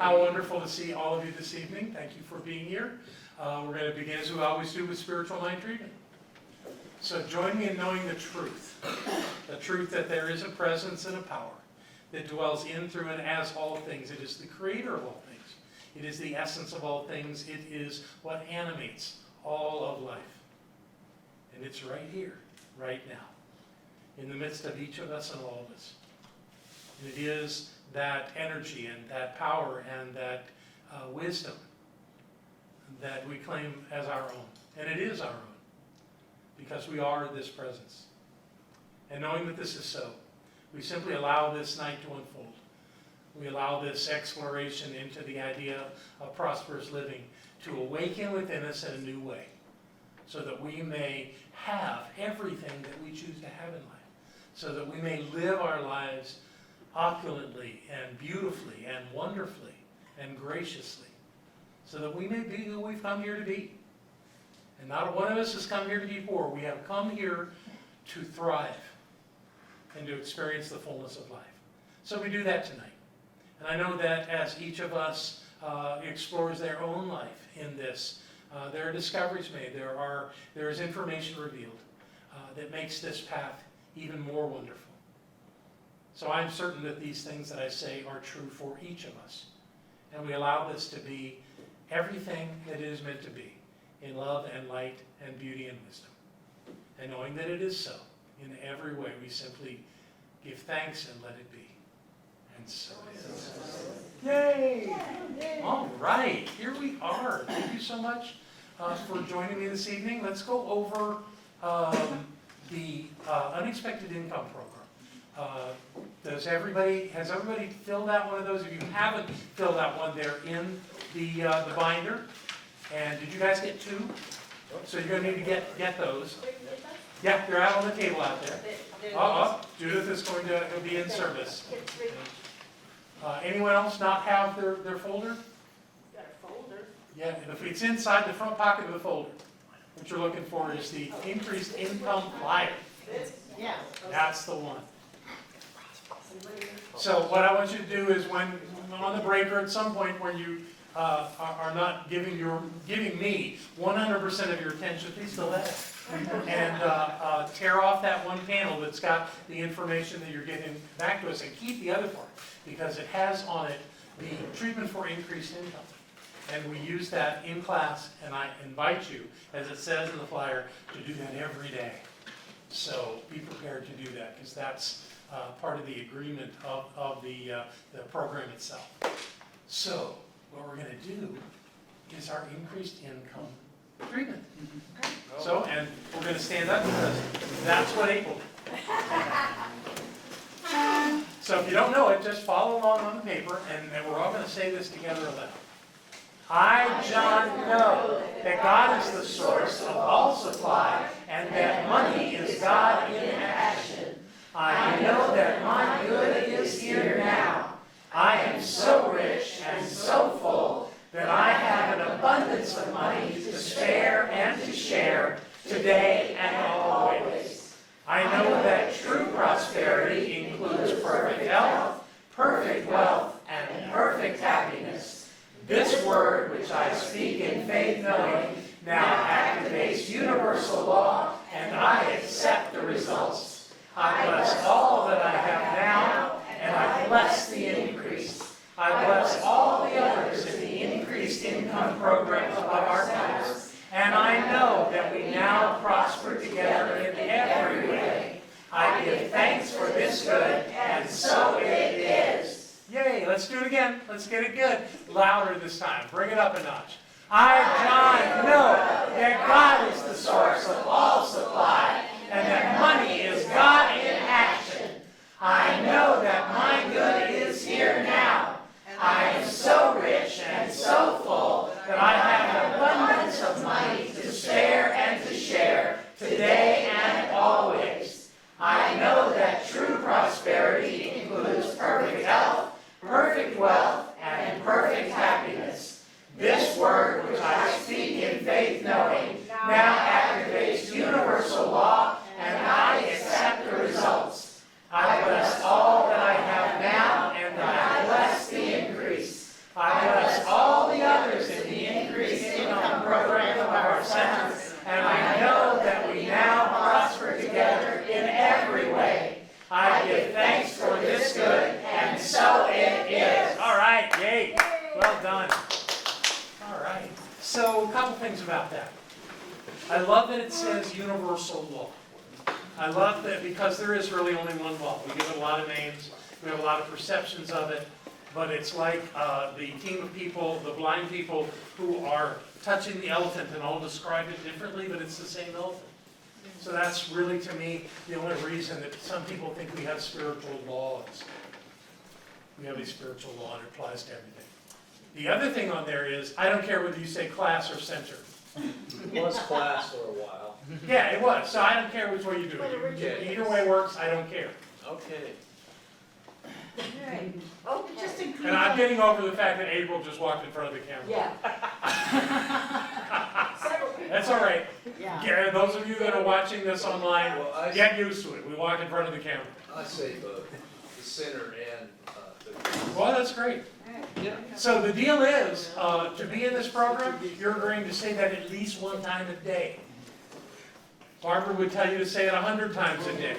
How wonderful to see all of you this evening. Thank you for being here. We're going to begin, as we always do, with spiritual mind treatment. So join me in knowing the truth that there is a presence and a power that dwells in, through, and as all things. It is the creator of all things. It is the essence of all things. It is what animates all of life. And it's right here, right now, in the midst of each of us and all of us. And it is that energy and that power and that wisdom that we claim as our own. And it is our own, because we are this presence. And knowing that this is so, we simply allow this night to unfold. We allow this exploration into the idea of prosperous living to awaken within us in a new way, so that we may have everything that we choose to have in life, so that we may live our lives opulently and beautifully and wonderfully and graciously, so that we may be who we've come here to be. And not one of us has come here to be poor. We have come here to thrive and to experience the fullness of life. So we do that tonight. And I know that as each of us explores their own life in this, there are discoveries made. There is information revealed that makes this path even more wonderful. So I'm certain that these things that I say are true for each of us. And we allow this to be everything that it is meant to be, in love and light and beauty and wisdom. And knowing that it is so, in every way, we simply give thanks and let it be. And so it is. Yay! All right, here we are. Thank you so much for joining me this evening. Let's go over the Unexpected Income Program. Has everybody filled out one of those? If you haven't filled out one, they're in the binder. And did you guys get two? So you're going to need to get those. Yeah, they're out on the table out there. Judith is going to be in service. Anyone else not have their folder? Got a folder. Yeah, it's inside the front pocket of the folder. What you're looking for is the increased income flyer. Yeah. That's the one. So what I want you to do is, when on the break or at some point when you are not giving me 100% of your attention, please still let it. And tear off that one panel that's got the information that you're getting back to us, and keep the other part, because it has on it the treatment for increased income. And we use that in class, and I invite you, as it says in the flyer, to do that every day. So be prepared to do that, because that's part of the agreement of the program itself. So what we're going to do is our increased income treatment. So, and we're going to stand up, because that's what April did. So if you don't know it, just follow along on the paper, and we're all going to say this together aloud. I, John, know that God is the source of all supply, and that money is God in action. I know that my good is here now. I am so rich and so full that I have an abundance of money to spare and to share today and always. I know that true prosperity includes perfect health, perfect wealth, and perfect happiness. This word, which I speak in faith knowing, now activates universal law, and I accept the results. I bless all that I have now, and I bless the increase. I bless all the others in the increased income program of our class, and I know that we now prosper together in every way. I give thanks for this good, and so it is. Yay, let's do it again. Let's get it good. Louder this time. Bring it up a notch. I, John, know that God is the source of all supply, and that money is God in action. I know that my good is here now. I am so rich and so full that I have an abundance of money to spare and to share today and always. I know that true prosperity includes perfect health, perfect wealth, and perfect happiness. This word, which I speak in faith knowing, now activates universal law, and I accept the results. I bless all that I have now, and I bless the increase. I Hey, well done. All right. So a couple things about that. I love that it says universal law. I love that because there is really only one law. We give it a lot of names. We have a lot of perceptions of it. But it's like the team of people, the blind people who are touching the elephant and all describe it differently, but it's the same elephant. So that's really, to me, the only reason that some people think we have spiritual laws. We have a spiritual law and it applies to everything. The other thing on there is, I don't care whether you say class or center. It was class for a while. Yeah, it was, so I don't care which way you do it. Either way works, I don't care. Okay. Right. Oh, just include. And I'm getting over the fact that April just walked in front of the camera. Yeah. Several people. That's all right. Yeah. Yeah, those of you that are watching this online, Well, I, get used to it. We walk in front of the camera. I say the center and the. Well, that's great. Yeah. So the deal is, to be in this program, you're going to say that at least one time a day. Barbara would tell you to say it 100 times a day.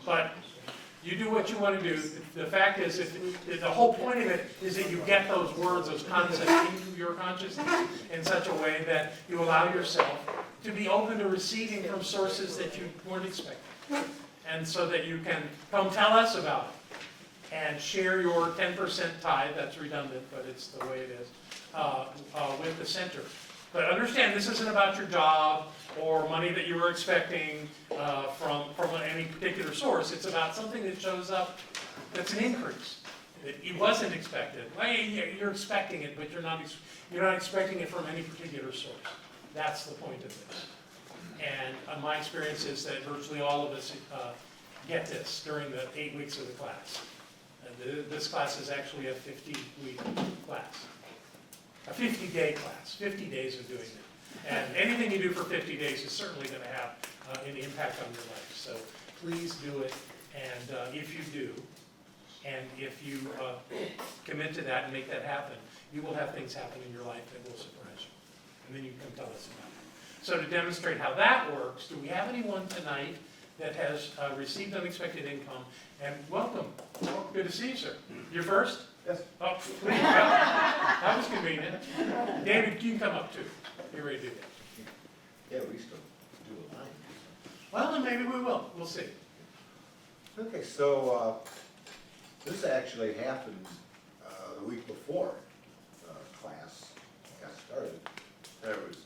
But you do what you want to do. The fact is, the whole point of it is that you get those words, those concepts into your consciousness in such a way that you allow yourself to be open to receiving from sources that you weren't expecting. And so that you can come tell us about it and share your 10% tithe, that's redundant, but it's the way it is, with the center. But understand, this isn't about your job or money that you were expecting from any particular source. It's about something that shows up that's an increase. It wasn't expected. Well, you're expecting it, but you're not expecting it from any particular source. That's the point of this. And my experience is that virtually all of us get this during the 8 weeks of the class. And this class is actually a 50-week class. A 50-day class, 50 days of doing it. And anything you do for 50 days is certainly going to have an impact on your life. So please do it, and if you do, and if you commit to that and make that happen, you will have things happen in your life that will surprise you. And then you can tell us about it. So to demonstrate how that works, do we have anyone tonight that has received unexpected income? And welcome. Oh, good to see you, sir. You're first? Yes. Oh, please, well, that was convenient. David, you can come up too. You're ready to do that. Yeah, we still do a line. Well, then maybe we will. We'll see. Okay, so this actually happened the week before class got started. There was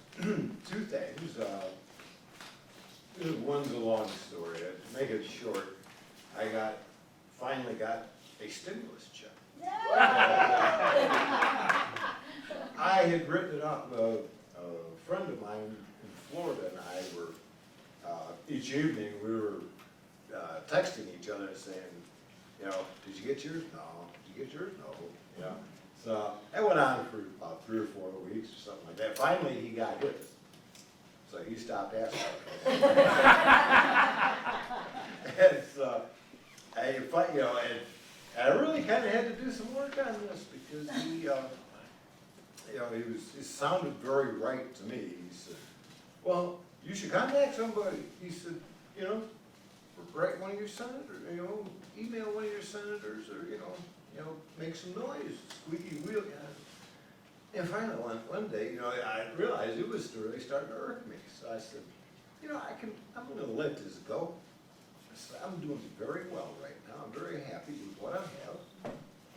two things. One's a long story. To make it short, I finally got a stimulus check. I had written it up. A friend of mine in Florida and I were, each evening, we were texting each other saying, you know, did you get yours? No. Did you get yours? No. You know? So that went on for about 3 or 4 weeks or something like that. Finally, he got his. So he stopped asking. And so, and I really kind of had to do some work on this because he, it sounded very right to me. He said, well, you should contact somebody. He said, write one of your senators, email one of your senators, or, make some noise, squeaky wheel. And finally, one day, I realized it was really starting to irk me. So I said, I'm going to let this go. I said, I'm doing very well right now. I'm very happy with what I have,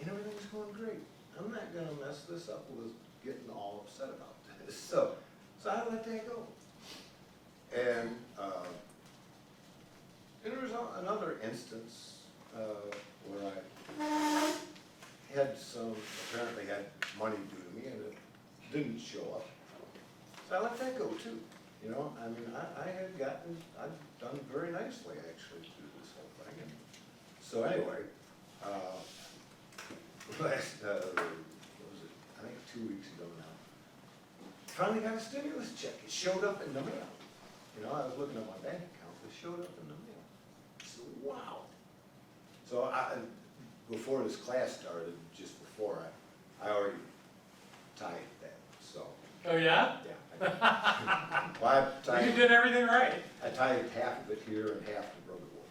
and everything's going great. I'm not going to mess this up with getting all upset about this. So I let that go. And there was another instance where I apparently had money due to me, and it didn't show up. So I let that go too. I've done very nicely actually through this whole thing. And so anyway, last, what was it? I think 2 weeks ago now. Finally got a stimulus check. It showed up in the mail. I was looking at my bank account. It showed up in the mail. I said, wow. So before this class started, just before, I already tithed that. So. Oh, yeah? Yeah. Well, You did everything right. I tithed half of it here and half to Brother Wolf.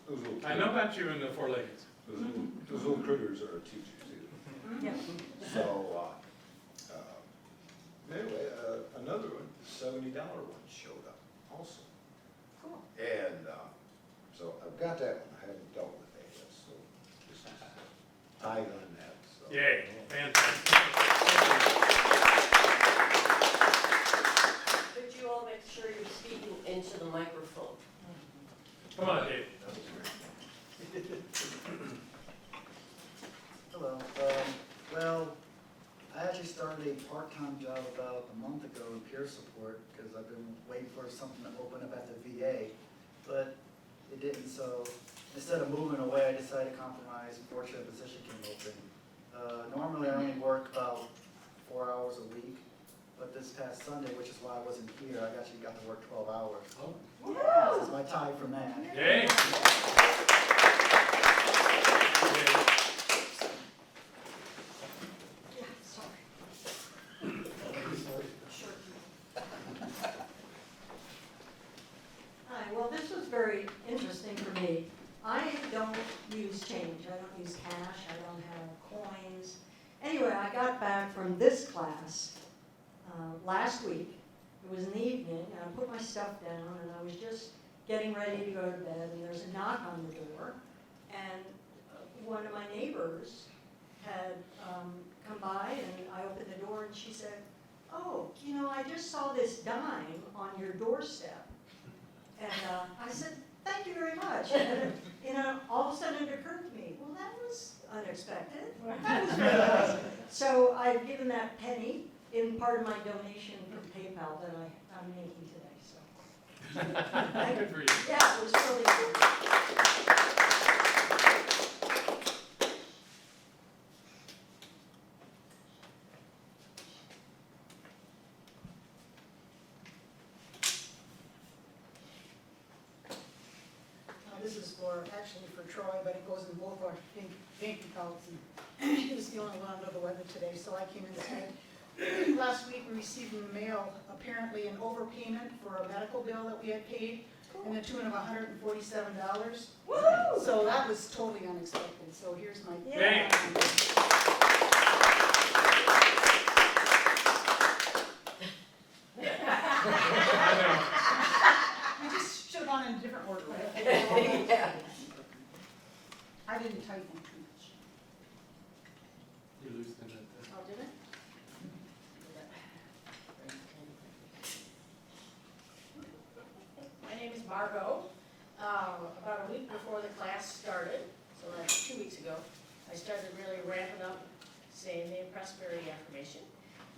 It was a little I know about you and the 4 leggeds. Those little critters are teachers too. Yeah. So, anyway, another one, $70 one showed up also. Cool. And, so I've got that one, I haven't dealt with that yet, so this is tied on that, so. Yay, fantastic. Could you all make sure you're speaking into the microphone? Come on, Dave. Hello. Well, I actually started a part-time job about a month ago in peer support because I've been waiting for something to open up at the VA, but it didn't. So instead of moving away, I decided to compromise. Fortunately, a position came open. Normally, I only work about 4 hours a week, but this past Sunday, which is why I wasn't here, I actually got to work 12 hours. Oh. This is my time from that. Yay. Yay. Yeah, sorry. Hi, well, this was very interesting for me. I don't use change, I don't use cash, I don't have coins. Anyway, I got back from this class last week. It was in the evening, and I put my stuff down, and I was just getting ready to go to bed, and there's a knock on the door, and one of my neighbors had come by, and I opened the door, and she said, "Oh, you know, I just saw this dime on your doorstep." And I said, "Thank you very much." And you know, all of a sudden it occurred to me, well, that was unexpected. That was very nice. So I've given that penny in part of my donation from PayPal that I'm making today. So Good for you. yeah, it was really good. This is actually for Troy, but it goes in both our bank accounts. And he was the only one under the weather today, so I came in and said, last week we received in the mail apparently an overpayment for a medical bill that we had paid in the tune of $147. Woo! So that was totally unexpected, so here's my. Yay. I know. We just should have gone in a different order, right? Yeah. I didn't type in too much. You lose them at Oh, did it? My name is Margot. About a week before the class started, so that's 2 weeks ago, I started really ramping up saying the prosperity affirmation.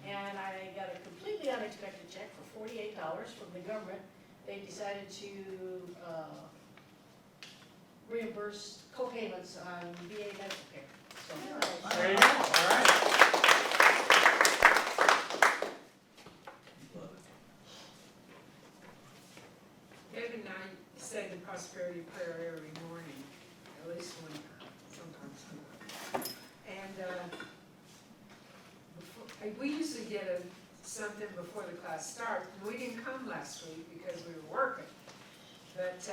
And I got a completely unexpected check for $48 from the government. They decided to reimburse co-payments on VA medical care. So, There you go. All right. Ed and I say the prosperity prayer every morning, at least one time, sometimes two. And we usually get something before the class starts. We didn't come last week because we were working. But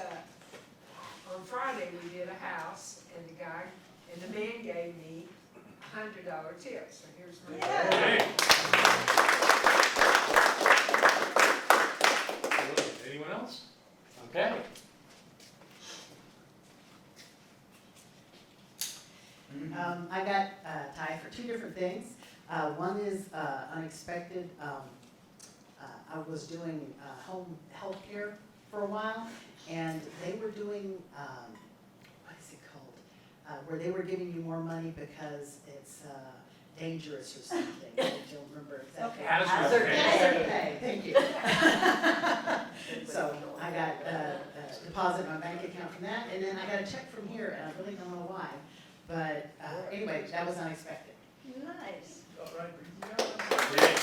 on Friday, we did a house, and the man gave me $100 tip. So here's my. Hey. Anyone else? Okay. I got tied for two different things. One is unexpected. I was doing home health care for a while, and they were doing, what is it called? Where they were giving you more money because it's dangerous or something. I don't remember exactly. Okay. Hazard pay. Hazard pay, thank you. So I got a deposit in my bank account from that, and then I got a check from here, and I really don't know why. But anyway, that was unexpected. Nice. Great.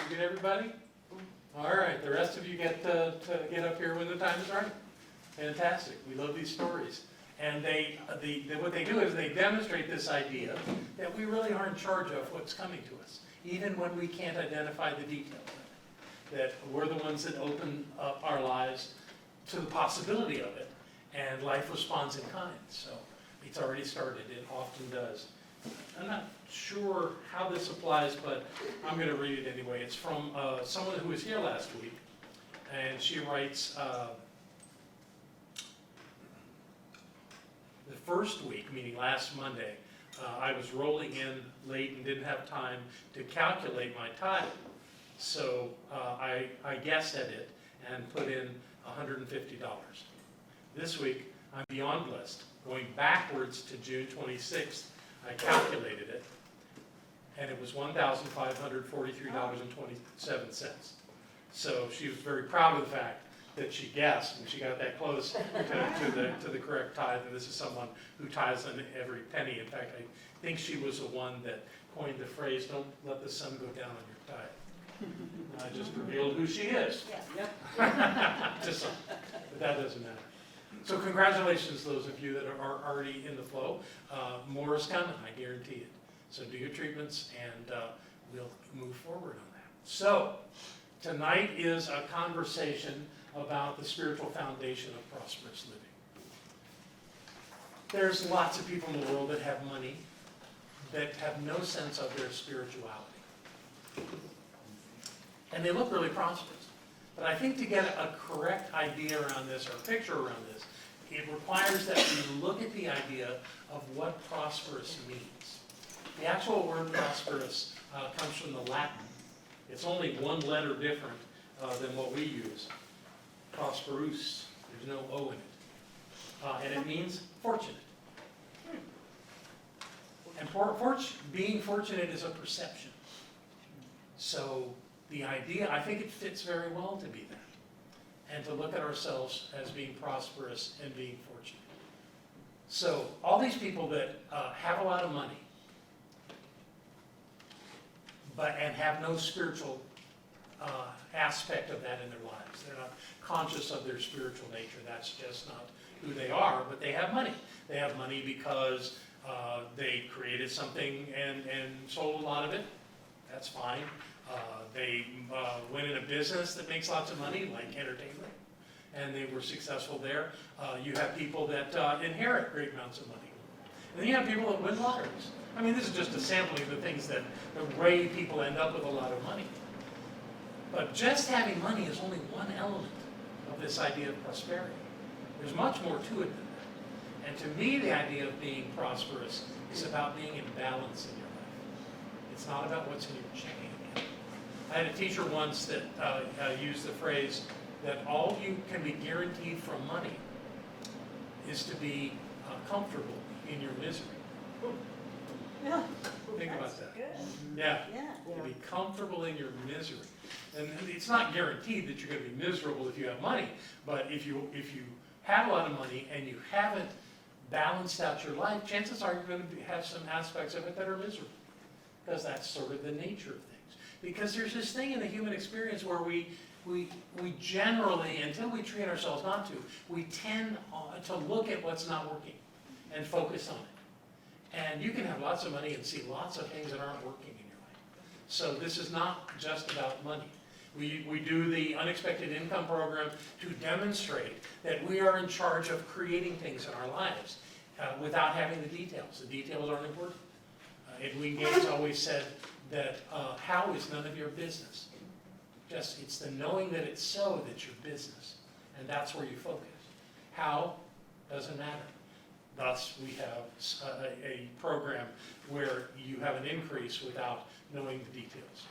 You get everybody? All right, the rest of you get to get up here when the time is right. Fantastic. We love these stories. And what they do is they demonstrate this idea that we really are in charge of what's coming to us, even when we can't identify the details of it. That we're the ones that open up our lives to the possibility of it. and life responds in kind. So it's already started, it often does. I'm not sure how this applies, but I'm going to read it anyway. It's from someone who was here last week, and she writes, the first week, meaning last Monday, I was rolling in late and didn't have time to calculate my tithe. So I guessed at it and put in $150. This week, I'm beyond blessed. Going backwards to June 26th, I calculated it, and it was $1,543.27. So she was very proud of the fact that she guessed, and she got that close to the correct tithe. And this is someone who tithes on every penny. In fact, I think she was the one that coined the phrase, "Don't let the sun go down on your tithe." I just revealed who she is. Just so, but that doesn't matter. So congratulations to those of you that are already in the flow. More is coming, I guarantee it. So do your treatments, and we'll move forward on that. So tonight is a conversation about the spiritual foundation of prosperous living. There's lots of people in the world that have money that have no sense of their spirituality. And they look really prosperous. But I think to get a correct idea around this, or a picture around this, it requires that we look at the idea of what prosperous means. The actual word prosperous comes from the Latin. It's only one letter different than what we use. Prosperous. There's no O in it. And it means fortunate. And being fortunate is a perception. So the idea, I think it fits very well to be that. And to look at ourselves as being prosperous and being fortunate. So all these people that have a lot of money, and have no spiritual aspect of that in their lives. They're not conscious of their spiritual nature. That's just not who they are, but they have money. They have money because they created something and sold a lot of it. That's fine. They went in a business that makes lots of money, like entertainment, and they were successful there. You have people that inherit great amounts of money. And then you have people that win lotteries. I mean, this is just a sampling of the things that the way people end up with a lot of money. But just having money is only one element of this idea of prosperity. There's much more to it than that. And to me, the idea of being prosperous is about being in balance in your life. It's not about what's in your checking account. I had a teacher once that used the phrase that all you can be guaranteed from money is to be comfortable in your misery. Yeah. Think about that. Good. Yeah. Yeah. To be comfortable in your misery. And it's not guaranteed that you're going to be miserable if you have money, but if you have a lot of money and you haven't balanced out your life, chances are you're going to have some aspects of it that are miserable, because that's sort of the nature of things. Because there's this thing in the human experience where we generally, until we train ourselves not to, we tend to look at what's not working and focus on it. And you can have lots of money and see lots of things that aren't working in your life. So this is not just about money. We do the unexpected income program to demonstrate that we are in charge of creating things in our lives without having the details. The details aren't important. Edwin Gates always said that how is none of your business. Just it's the knowing that it's so that's your business. And that's where you focus. How doesn't matter. Thus, we have a program where you have an increase without knowing the details.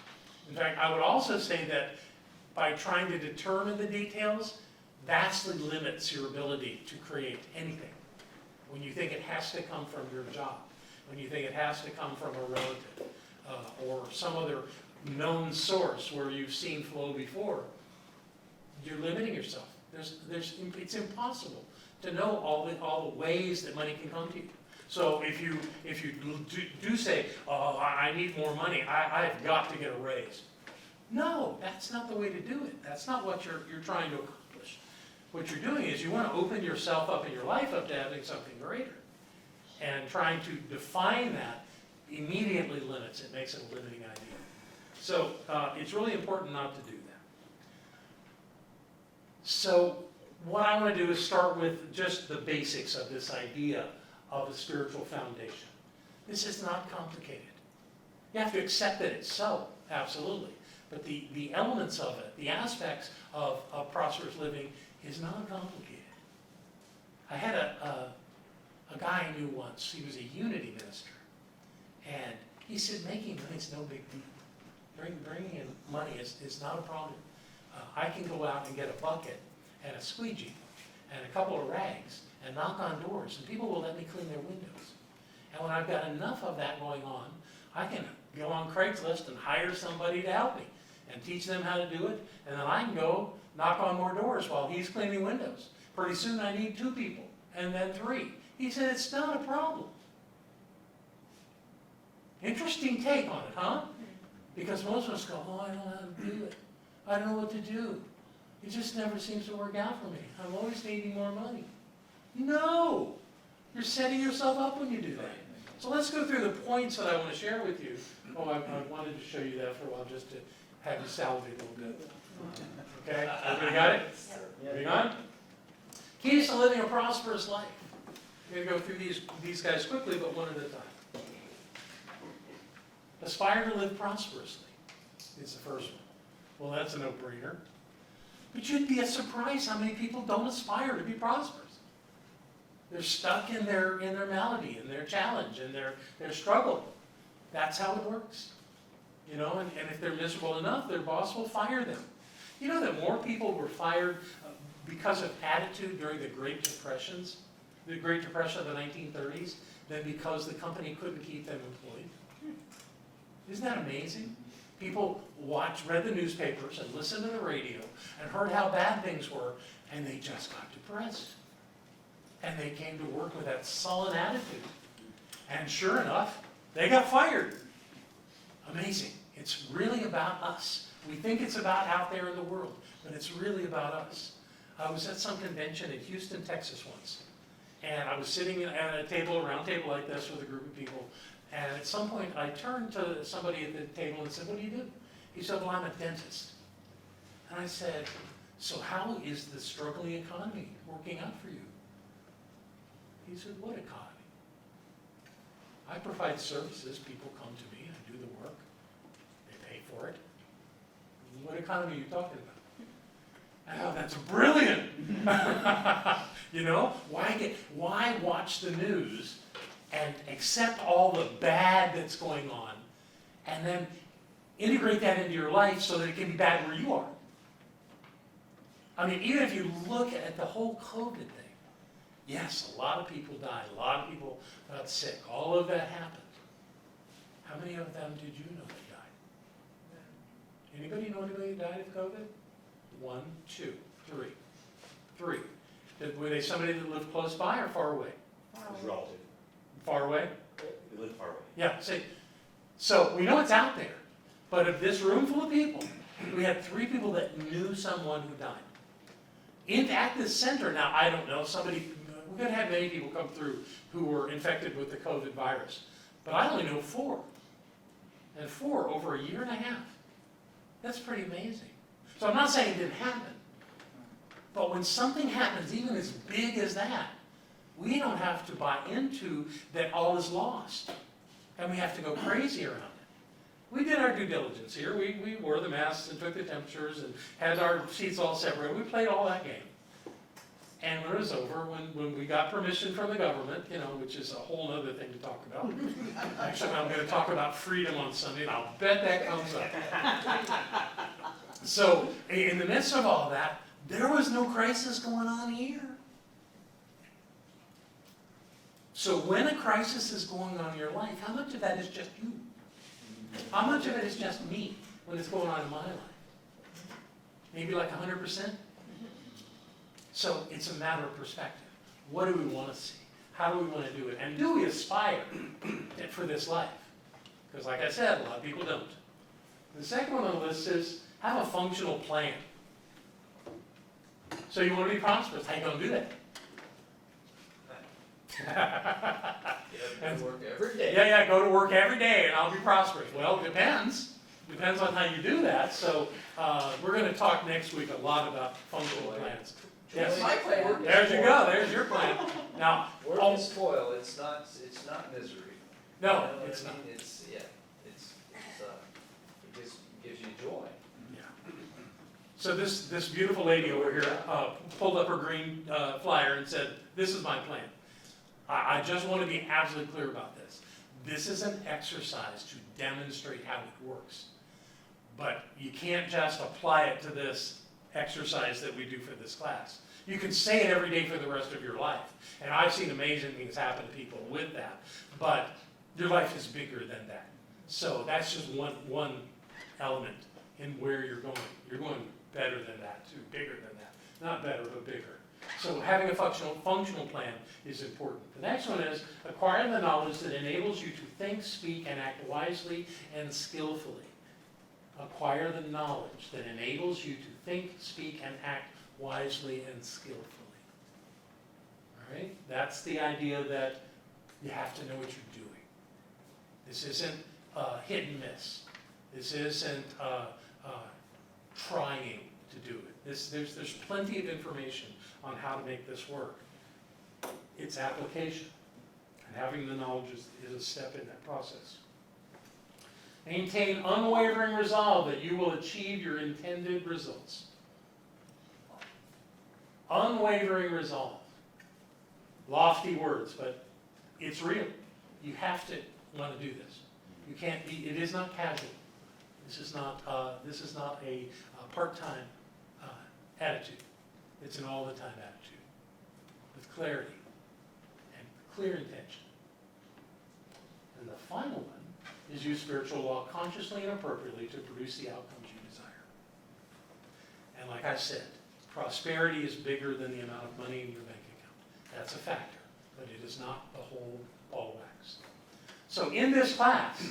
In fact, I would also say that by trying to determine the details, vastly limits your ability to create anything. When you think it has to come from your job, when you think it has to come from a relative, or some other known source where you've seen flow before, you're limiting yourself. It's impossible to know all the ways that money can come to you. So if you do say, oh, I need more money, I've got to get a raise. No, that's not the way to do it. That's not what you're trying to accomplish. What you're doing is you want to open yourself up in your life up to having something greater. And trying to define that immediately limits it, makes it a limiting idea. So it's really important not to do that. So what I want to do is start with just the basics of this idea of a spiritual foundation. This is not complicated. You have to accept that it's so, absolutely. But the elements of it, the aspects of prosperous living is not complicated. I had a guy I knew once, he was a unity minister, and he said, making money is no big deal. Bringing in money is not a problem. I can go out and get a bucket and a squeegee and a couple of rags and knock on doors, and people will let me clean their windows. And when I've got enough of that going on, I can go on Craigslist and hire somebody to help me and teach them how to do it, and then I can go knock on more doors while he's cleaning windows. Pretty soon I need 2 people, and then 3. He said, it's not a problem. Interesting take on it, huh? Because most of us go, oh, I don't know how to do it. I don't know what to do. It just never seems to work out for me. I'm always needing more money. No! You're setting yourself up when you do that. So let's go through the points that I want to share with you. Oh, I wanted to show you that for a while just to have you salivate a little bit. Okay, everybody got it? Moving on. Keys to living a prosperous life. I'm going to go through these guys quickly, but one at a time. Aspire to live prosperously is the first one. Well, that's a no-brainer. But you'd be surprised how many people don't aspire to be prosperous. They're stuck in their malady, in their challenge, in their struggle. That's how it works. You know, and if they're miserable enough, their boss will fire them. You know that more people were fired because of attitude during the Great Depression of the 1930s, than because the company couldn't keep them employed. Isn't that amazing? People read the newspapers and listened to the radio and heard how bad things were, and they just got depressed. And they came to work with that sullen attitude. And sure enough, they got fired. Amazing. It's really about us. We think it's about out there in the world, but it's really about us. I was at some convention in Houston, Texas once, and I was sitting at a round table like this with a group of people, and at some point I turned to somebody at the table and said, what do you do? He said, well, I'm a dentist. And I said, so how is the struggling economy working out for you? He said, what economy? I provide services, people come to me, I do the work, they pay for it. What economy are you talking about? Oh, that's brilliant! You know, why watch the news and accept all the bad that's going on and then integrate that into your life so that it can be bad where you are? I mean, even if you look at the whole COVID thing, yes, a lot of people died, a lot of people got sick, all of that happened. How many of them did you know that died? Anybody know anybody who died of COVID? 1, 2, 3. 3. Were they somebody that lived close by or far away? Relative. Far away? They live far away. Yeah, see. So we know it's out there. But of this room full of people, we had 3 people that knew someone who died. At this center, now I don't know, we're going to have many people come through who were infected with the COVID virus. But I only know 4. And 4 over a year and a half. That's pretty amazing. So I'm not saying it didn't happen. But when something happens, even as big as that, we don't have to buy into that all is lost. And we have to go crazy around it. We did our due diligence here. We wore the masks and took the temperatures and had our seats all separated. We played all that game. And when it was over, when we got permission from the government, you know, which is a whole other thing to talk about. Actually, I'm going to talk about freedom on Sunday, and I'll bet that comes up. So, in the midst of all that, there was no crisis going on here. So when a crisis is going on in your life, how much of that is just you? How much of it is just me when it's going on in my life? Maybe like 100%? So it's a matter of perspective. What do we want to see? How do we want to do it? And do we aspire for this life? Because like I said, a lot of people don't. The second one on the list is have a functional plan. So you want to be prosperous. How are you going to do that? Yeah, work every day. Yeah, go to work every day and I'll be prosperous. Well, it depends. Depends on how you do that. So we're going to talk next week a lot about functional plans. Yes. My plan. There you go, there's your plan. Now, Work oh, is toil, it's not misery. no, You know what it's I not. mean? It gives you joy. So this beautiful lady over here pulled up her green flyer and said, "This is my plan." I just want to be absolutely clear about this. This is an exercise to demonstrate how it works. But you can't just apply it to this exercise that we do for this class. You can say it every day for the rest of your life. And I've seen amazing things happen to people with that. But your life is bigger than that. So that's just one element in where you're going. You're going better than that too, bigger than that. Not better, but bigger. So having a functional plan is important. The next one is acquire the knowledge that enables you to think, speak, and act wisely and skillfully. Acquire the knowledge that enables you to think, speak, and act wisely and skillfully. All right? That's the idea that you have to know what you're doing. This isn't hit and miss. This isn't trying to do it. There's plenty of information on how to make this work. It's application. And having the knowledge is a step in that process. Maintain unwavering resolve that you will achieve your intended results. Unwavering resolve. Lofty words, but it's real. You have to want to do this. You can't be, it is not casual. This is not a part-time attitude. It's an all-the-time attitude with clarity and clear intention. And the final one is use spiritual law consciously and appropriately to produce the outcomes you desire. And like I said, prosperity is bigger than the amount of money in your bank account. That's a factor, but it is not the whole ball of wax. So in this class,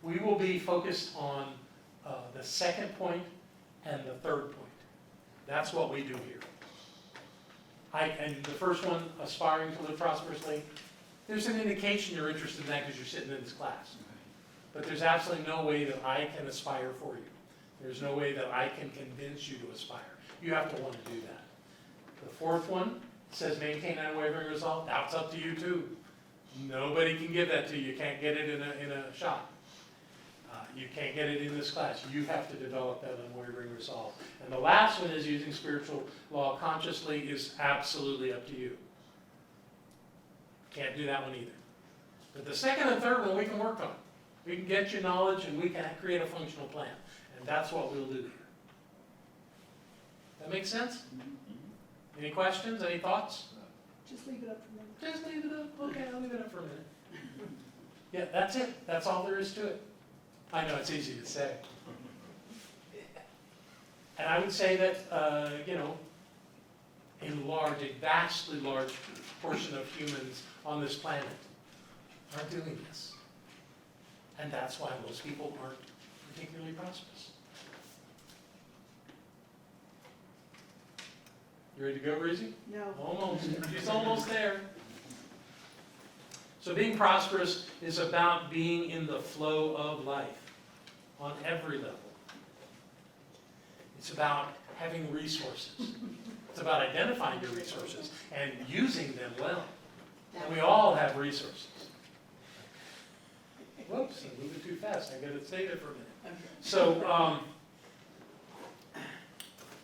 we will be focused on the second point and the third point. That's what we do here. And the first one, aspiring to live prosperously, there's an indication you're interested in that because you're sitting in this class. But there's absolutely no way that I can aspire for you. There's no way that I can convince you to aspire. You have to want to do that. The fourth one says maintain unwavering resolve. That's up to you too. Nobody can give that to you. You can't get it in a shop. You can't get it in this class. You have to develop that unwavering resolve. And the last one is using spiritual law consciously is absolutely up to you. Can't do that one either. But the second and third one we can work on. We can get you knowledge and we can create a functional plan. And that's what we'll do here. That make sense? Any questions? Any thoughts? Just leave it up for them. Just leave it up. Okay, I'll leave it up for a minute. Yeah, that's it. That's all there is to it. I know it's easy to say. And I would say that, a vastly large portion of humans on this planet are doing this. And that's why most people aren't particularly prosperous. You ready to go, Breezy? No. Almost. She's almost there. So being prosperous is about being in the flow of life on every level. It's about having resources. It's about identifying your resources and using them well. And we all have resources. Whoops, I'm moving too fast. I gotta stay there for a minute. So,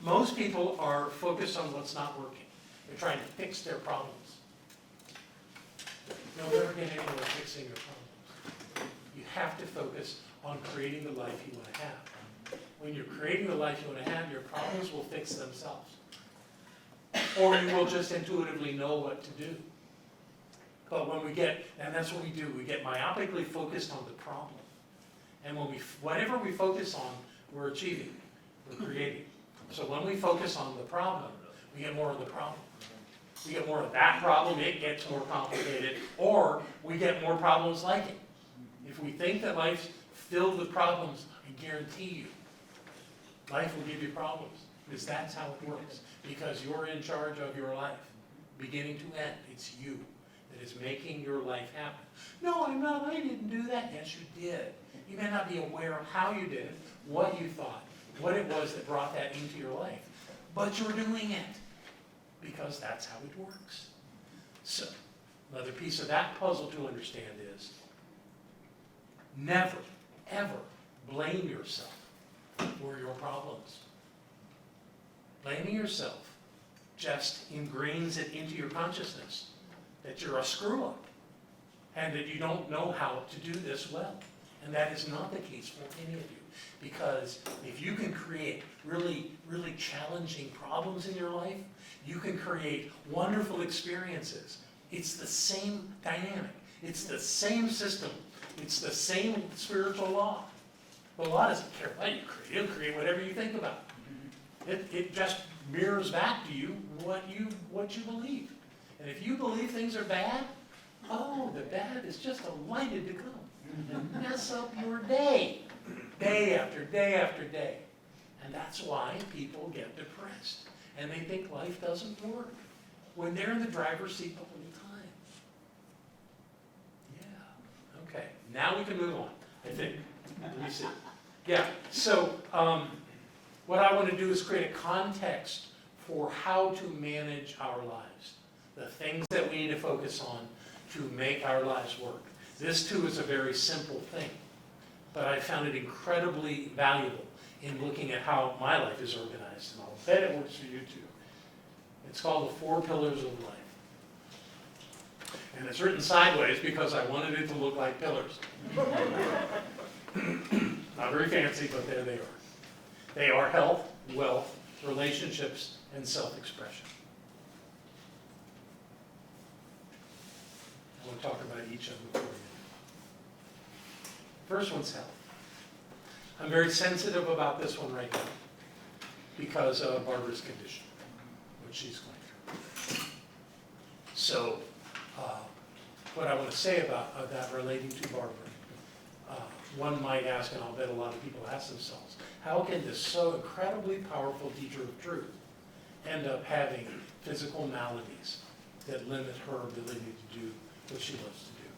most people are focused on what's not working. They're trying to fix their problems. You'll never get anywhere fixing your problems. You have to focus on creating the life you want to have. When you're creating the life you want to have, your problems will fix themselves. Or you will just intuitively know what to do. But when and that's what we do, we get myopically focused on the problem. And whatever we focus on, we're achieving, we're creating. So when we focus on the problem, we get more of the problem. We get more of that problem, it gets more complicated, or we get more problems like it. If we think that life's filled with problems, I guarantee you, life will give you problems, because that's how it works. Because you're in charge of your life, beginning to end. It's you that is making your life happen. No, I'm not, I didn't do that. Yes, you did. You may not be aware of how you did it, what you thought, what it was that brought that into your life, but you're doing it. because that's how it works. So, another piece of that puzzle to understand is never, ever blame yourself for your problems. Blaming yourself just ingrains it into your consciousness that you're a screw-up and that you don't know how to do this well. And that is not the case for any of you. Because if you can create really, really challenging problems in your life, you can create wonderful experiences. It's the same dynamic. It's the same system. It's the same spiritual law. The law doesn't care what you create. It'll create whatever you think about. It just mirrors back to you what you believe. And if you believe things are bad, oh, the bad is just delighted to come and mess up your day after day after day. And that's why people get depressed. And they think life doesn't work when they're in the driver's seat the whole time. Yeah, okay. Now we can move on, I think. Let me see. Yeah, so what I want to do is create a context for how to manage our lives. The things that we need to focus on to make our lives work. This too is a very simple thing, but I found it incredibly valuable in looking at how my life is organized, and I'll bet it works for you too. It's called the 4 Pillars of Life. And it's written sideways because I wanted it to look like pillars. Not very fancy, but there they are. They are health, wealth, relationships, and self-expression. I want to talk about each of them for you. First one's health. I'm very sensitive about this one right now because of Barbara's condition, what she's going through. So, what I want to say about that relating to Barbara, one might ask, and I'll bet a lot of people ask themselves, how can this so incredibly powerful teacher of truth end up having physical maladies that limit her ability to do what she loves to do?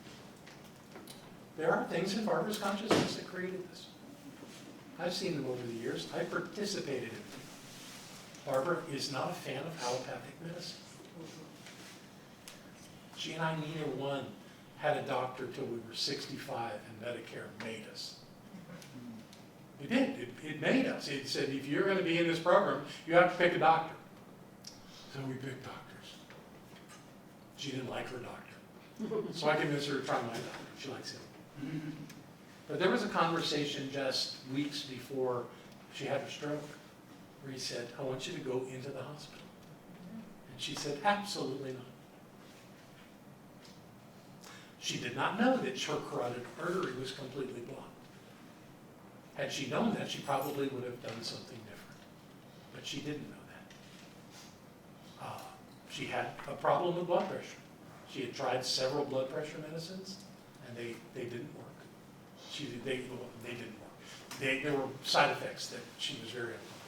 There are things in Barbara's consciousness that created this. I've seen them over the years. I participated in them. Barbara is not a fan of allopathic medicine. She and I, neither one, had a doctor till we were 65, and Medicare made us. It did. It made us. It said, if you're going to be in this program, you have to pick a doctor. So we picked doctors. She didn't like her doctor. So I convinced her to try my doctor. She likes him. But there was a conversation just weeks before she had her stroke where he said, I want you to go into the hospital. And she said, absolutely not. She did not know that her carotid artery was completely blocked. Had she known that, she probably would have done something different. But she didn't know that. She had a problem with blood pressure. She had tried several blood pressure medicines, and they didn't work. They didn't work. There were side effects that she was very uncomfortable.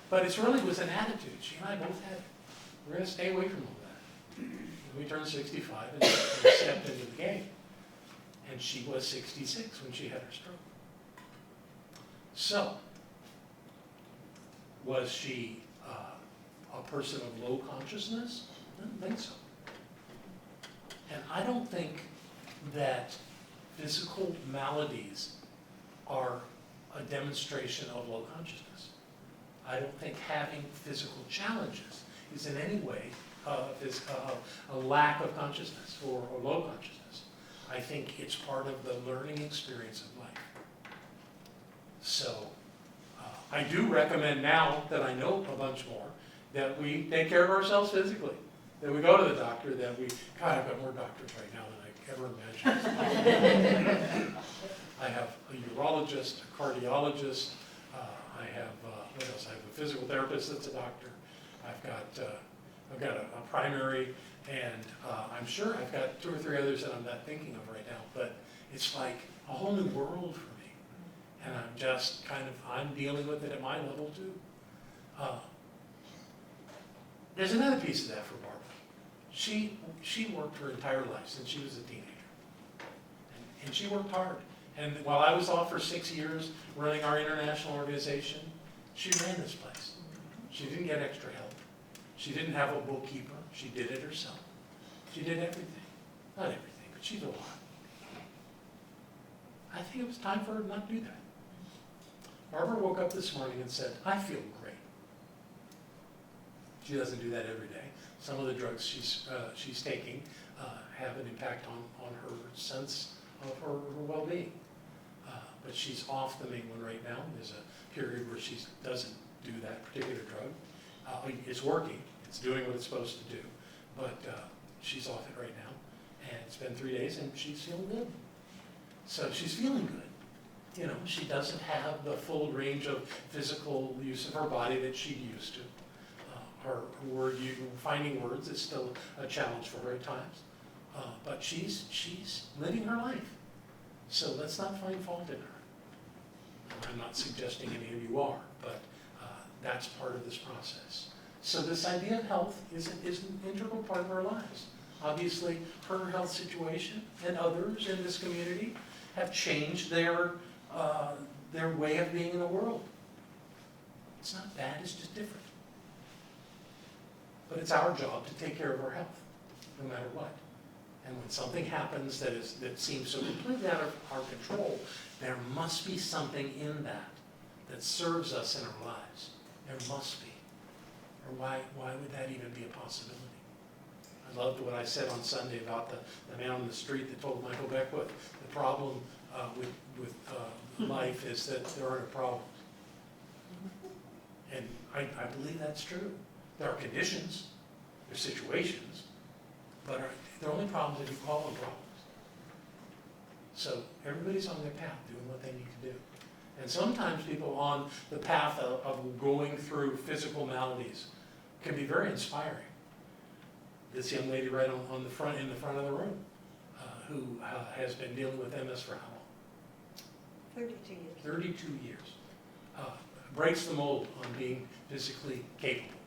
But it really was an attitude. She and I both had it. We're going to stay away from all that. And we turned 65 and stepped into the game. And she was 66 when she had her stroke. So, was she a person of low consciousness? I don't think so. And I don't think that physical maladies are a demonstration of low consciousness. I don't think having physical challenges is in any way a lack of consciousness or low consciousness. I think it's part of the learning experience of life. So I do recommend now that I know a bunch more that we take care of ourselves physically, that we go to the doctor, that we, God, I've got more doctors right now than I ever imagined. I have a urologist, a cardiologist, I have, what else? I have a physical therapist that's a doctor. I've got a primary, and I'm sure I've got 2 or 3 others that I'm not thinking of right now, but it's like a whole new world for me. And I'm just I'm dealing with it at my level too. There's another piece of that for Barbara. She worked her entire life since she was a teenager. And she worked hard. And while I was off for 6 years running our international organization, she ran this place. She didn't get extra help. She didn't have a bookkeeper. She did it herself. She did everything. Not everything, but she did a lot. I think it was time for her to not do that. Barbara woke up this morning and said, I feel great. She doesn't do that every day. Some of the drugs she's taking have an impact on her sense of her well-being. But she's off the main one right now. There's a period where she doesn't do that particular drug. It's working. It's doing what it's supposed to do. But she's off it right now. And it's been 3 days and she's feeling good. So she's feeling good. You know, she doesn't have the full range of physical use of her body that she used to. Her finding words is still a challenge for her at times. But she's living her life. So let's not find fault in her. I'm not suggesting any of you are, but that's part of this process. So this idea of health is an integral part of our lives. Obviously, her health situation and others in this community have changed their way of being in the world. It's not bad, it's just different. But it's our job to take care of our health, no matter what. And when something happens that seems so completely out of our control, there must be something in that serves us in our lives. There must be. Or why would that even be a possibility? I loved what I said on Sunday about the man on the street that told Michael Beckwith the problem with life is that there are no problems. And I believe that's true. There are conditions, there are situations, but they're only problems if you call them problems. So everybody's on their path doing what they need to do. And sometimes people on the path of going through physical maladies can be very inspiring. This young lady right in the front of the room who has been dealing with MS for how long? 32 years. 32 years. Breaks the mold on being physically capable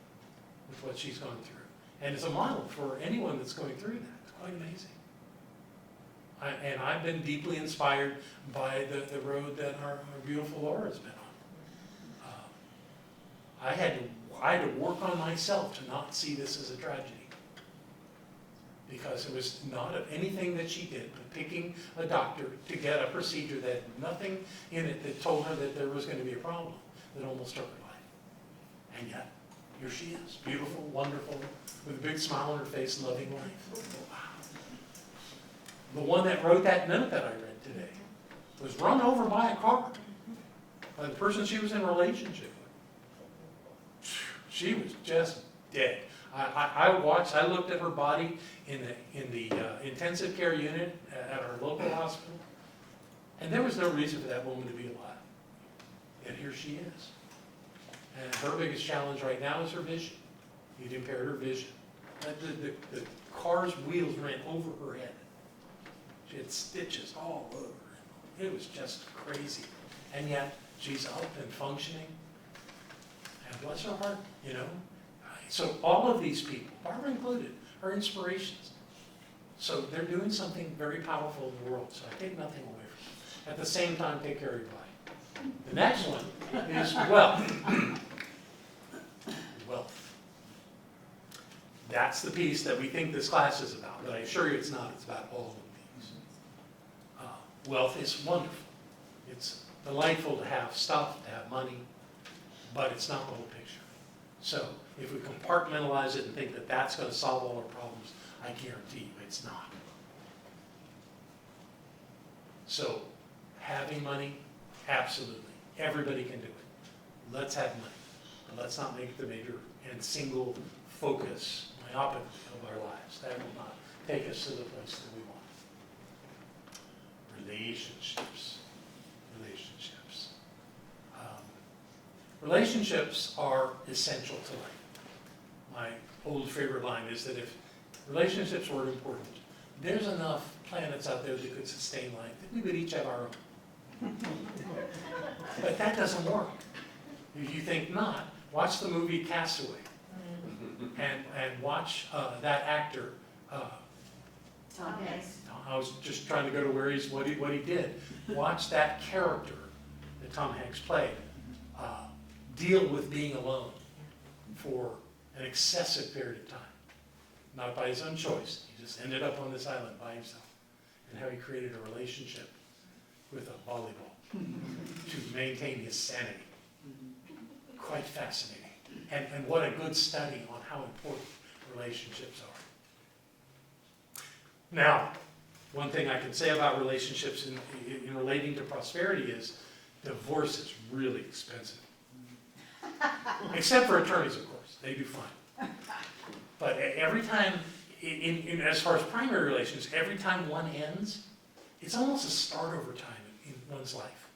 with what she's gone through. And it's a model for anyone that's going through that. It's quite amazing. And I've been deeply inspired by the road that our beautiful Laura's been on. I had to work on myself to not see this as a tragedy. Because it was not anything that she did, but picking a doctor to get a procedure that had nothing in it that told her that there was going to be a problem that almost took her life. And yet, here she is, beautiful, wonderful, with a big smile on her face, loving life. Wow. The one that wrote that note that I read today was run over by a car by the person she was in a relationship with. She was just dead. I looked at her body in the intensive care unit at our local hospital, and there was no reason for that woman to be alive. And here she is. And her biggest challenge right now is her vision. It impaired her vision. The car's wheels ran over her head. She had stitches all over her. It was just crazy. And yet, she's up and functioning. And bless her heart, you know. So all of these people, Barbara included, are inspirations. So they're doing something very powerful in the world. So I take nothing away from them. At the same time, take care of your body. The next one is wealth. Wealth. That's the piece that we think this class is about, but I assure you it's not. It's about all of these. Wealth is wonderful. It's delightful to have stuff, to have money, but it's not the whole picture. So if we compartmentalize it and think that that's going to solve all our problems, I guarantee you it's not. So having money, absolutely. Everybody can do it. Let's have money. But let's not make it the major and single focus, myopic of our lives. That will not take us to the place that we want. Relationships. Relationships are essential to life. My old favorite line is that if relationships weren't important, there's enough planets out there that could sustain life that we would each have our own. But that doesn't work. If you think not, watch the movie Castaway and watch that actor. Tom Hanks. I was just trying to go to where what he did. Watch that character that Tom Hanks played deal with being alone for an excessive period of time. Not by his own choice, he just ended up on this island by himself. And how he created a relationship with a volleyball to maintain his sanity. Quite fascinating. And what a good study on how important relationships are. Now, one thing I can say about relationships in relating to prosperity is divorce is really expensive. Except for attorneys, of course. They do fine. But every time, as far as primary relations, every time one ends, it's almost a start over time in one's life.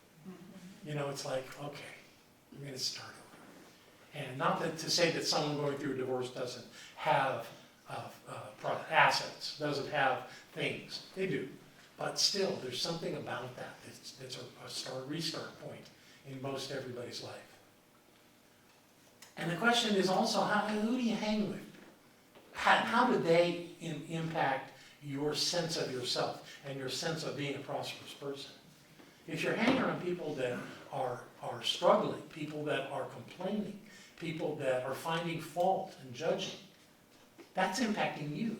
You know, it's like, okay, we're going to start over. And not that to say that someone going through a divorce doesn't have assets, doesn't have things. They do. But still, there's something about that that's a restart point in most everybody's life. And the question is also, who do you hang with? How do they impact your sense of yourself and your sense of being a prosperous person? If you're hanging around people that are struggling, people that are complaining, people that are finding fault and judging, that's impacting you.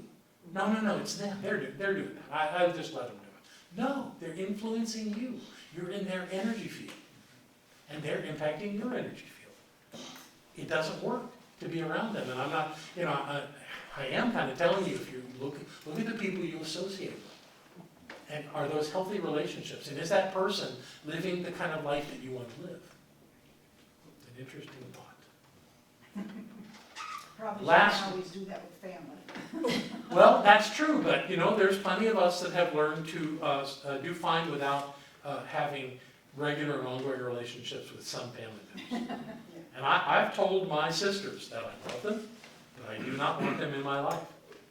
No, it's them. They're doing that. I'll just let them do it. No, they're influencing you. You're in their energy field, and they're impacting your energy field. It doesn't work to be around them, and I'm not, I am kind of telling you, if you look at the people you associate with, and are those healthy relationships, and is that person living the kind of life that you want to live? It's an interesting thought. Probably Last- shouldn't always do that with family. Well, that's true, but there's plenty of us that have learned to do fine without having regular and ongoing relationships with some family members. And I've told my sisters that I love them, but I do not want them in my life,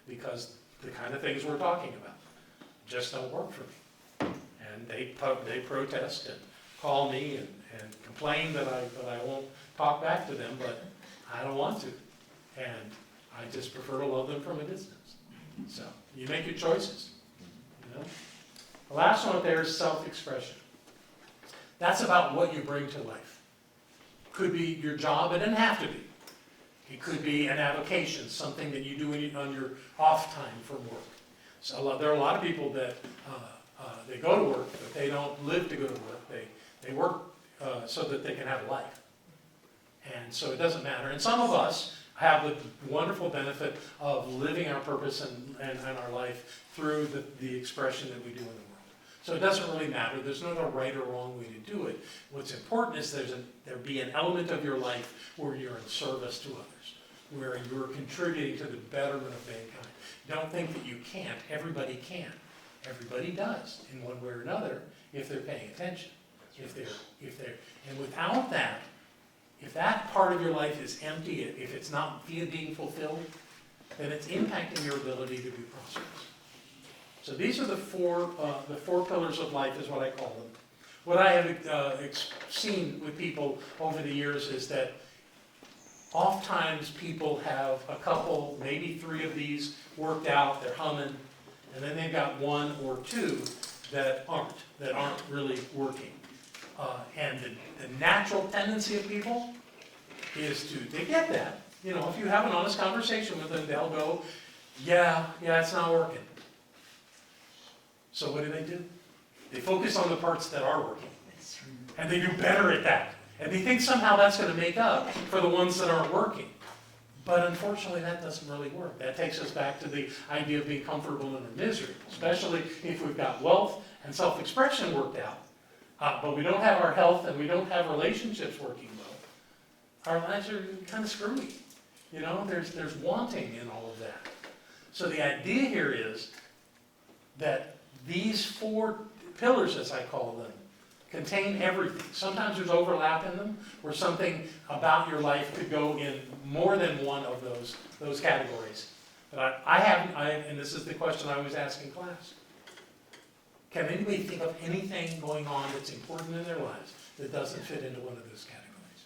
because the kind of things we're talking about just don't work for me. And they protest and call me and complain that I won't talk back to them, but I don't want to. And I just prefer to love them from a distance. So you make your choices. The last one up there is self-expression. That's about what you bring to life. Could be your job, it doesn't have to be. It could be an avocation, something that you do on your off time from work. So there are a lot of people that they go to work, but they don't live to go to work. They work so that they can have a life. And so it doesn't matter. And some of us have the wonderful benefit of living our purpose and our life through the expression that we do in the world. So it doesn't really matter. There's no right or wrong way to do it. What's important is there be an element of your life where you're in service to others, where you're contributing to the betterment of mankind. Don't think that you can't. Everybody can. Everybody does in one way or another if they're paying attention. And without that, if that part of your life is empty, if it's not being fulfilled, then it's impacting your ability to be prosperous. So these are the four pillars of life, is what I call them. What I have seen with people over the years is that oftentimes people have a couple, maybe three of these worked out, they're humming, and then they've got one or two that aren't really working. And the natural tendency of people is they get that. If you have an honest conversation with them, they'll go, yeah, it's not working. So what do? They focus on the parts that are working. And they do better at that. And they think somehow that's going to make up for the ones that aren't working. But unfortunately, that doesn't really work. That takes us back to the idea of being comfortable in our misery, especially if we've got wealth and self-expression worked out, but we don't have our health and we don't have relationships working well. Our lives are kind of screwy. There's wanting in all of that. So the idea here is that these four pillars, as I call them, contain everything. Sometimes there's overlap in them, where something about your life could go in more than one of those categories. But and this is the question I always ask in class. Can anybody think of anything going on that's important in their lives that doesn't fit into one of those categories?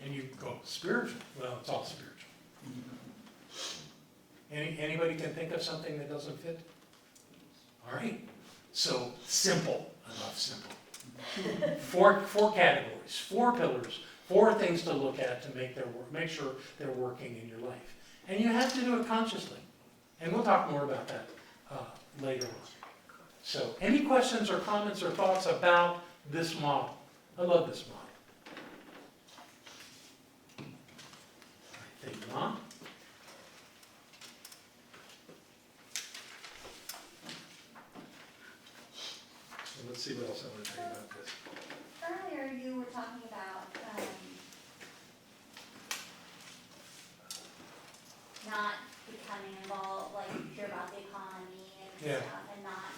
And you go, spiritual? Well, it's all spiritual. Anybody can think of something that doesn't fit? All right. So simple. I love simple. Four categories, 4 pillars, 4 things to look at to make sure they're working in your life. And you have to do it consciously. And we'll talk more about that later on. So, any questions or comments or thoughts about this model? I love this model. I think not. So let's see what else I want to tell you about this. Earlier, you were talking about not becoming involved, like hear about the economy and Yeah. stuff, and not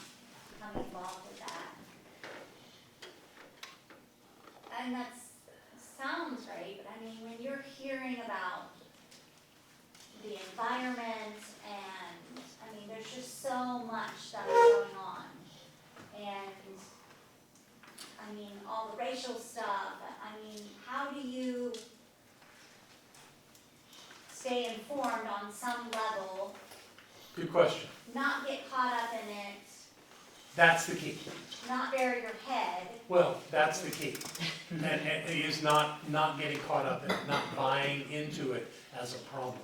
becoming involved with that. And that sounds right, but I mean, when you're hearing about the environment and, I mean, there's just so much stuff going on. And I mean, all the racial stuff, I mean, how do you stay informed on some level, Good question. not get caught up in it, That's the key. not bury your head? Well, that's the key. And it is not getting caught up in it, not buying into it as a problem.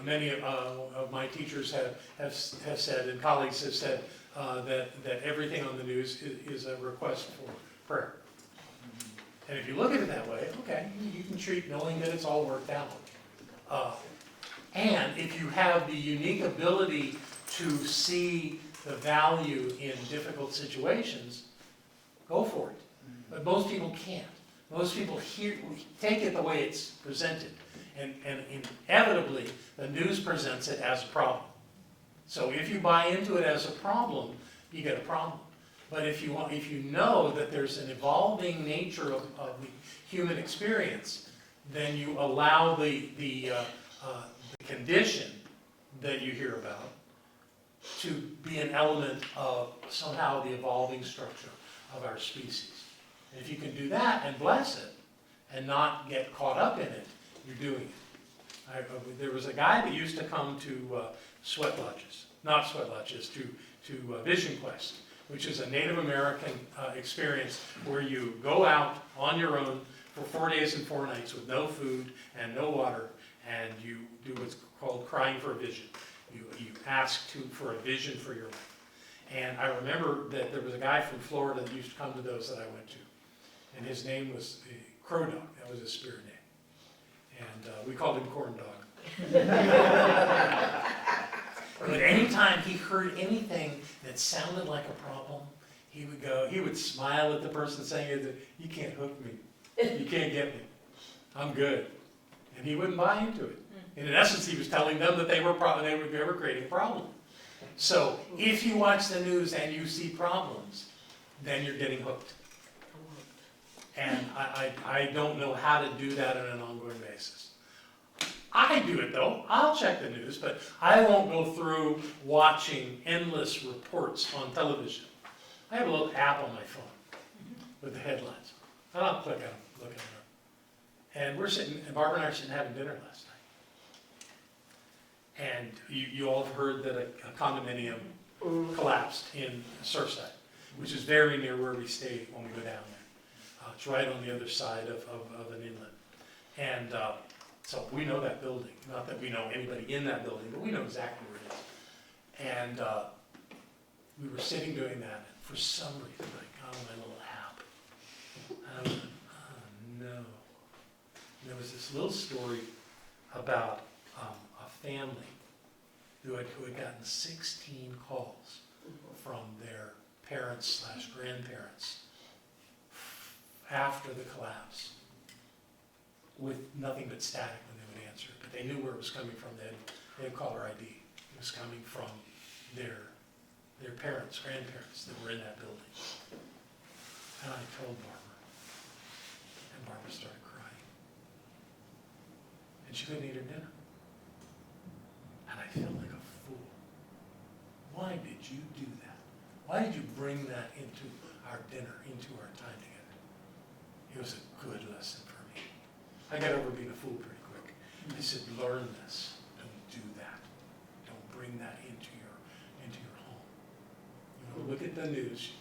Many of my teachers have said, and colleagues have said, that everything on the news is a request for prayer. And if you look at it that way, okay, you can treat knowing that it's all worked out. And if you have the unique ability to see the value in difficult situations, go for it. But most people can't. Most people take it the way it's presented. And inevitably, the news presents it as a problem. So if you buy into it as a problem, you get a problem. But if you know that there's an evolving nature of the human experience, then you allow the condition that you hear about to be an element of somehow the evolving structure of our species. And if you can do that and bless it and not get caught up in it, you're doing it. There was a guy that used to come to sweat lodges, not sweat lodges, to Vision Quest, which is a Native American experience where you go out on your own for 4 days and 4 nights with no food and no water, and you do what's called crying for a vision. You ask for a vision for your life. And I remember that there was a guy from Florida that used to come to those that I went to, and his name was Crow Dog. That was his spirit name. And we called him Corn Dog. But anytime he heard anything that sounded like a problem, he would smile at the person saying, "You can't hook me. You can't get me. I'm good." And he wouldn't buy into it. And in essence, he was telling them that they were creating a problem. So if you watch the news and you see problems, then you're getting hooked. And I don't know how to do that on an ongoing basis. I do it though. I'll check the news, but I won't go through watching endless reports on television. I have a little app on my phone with the headlines. And I'll click on them, look at them. And Barbara and I are sitting having dinner last night. And you all have heard that a condominium collapsed in Surfside, which is very near where we stay when we go down there. It's right on the other side of an inlet. And so we know that building. Not that we know anybody in that building, but we know exactly where it is. And we were sitting doing that, and for some reason, I got on my little app. And I was like, oh no. And there was this little story about a family who had gotten 16 calls from their parents/grandparents after the collapse, with nothing but static when they would answer. But they knew where it was coming from. They had caller ID. It was coming from their parents, grandparents that were in that building. And I told Barbara, and Barbara started crying. And she couldn't eat her dinner. And I felt like a fool. Why did you do that? Why did you bring that into our dinner, into our time together? It was a good lesson for me. I got over being a fool pretty quick. I said, learn this. Don't do that. Don't bring that into your home. You want to look at the news,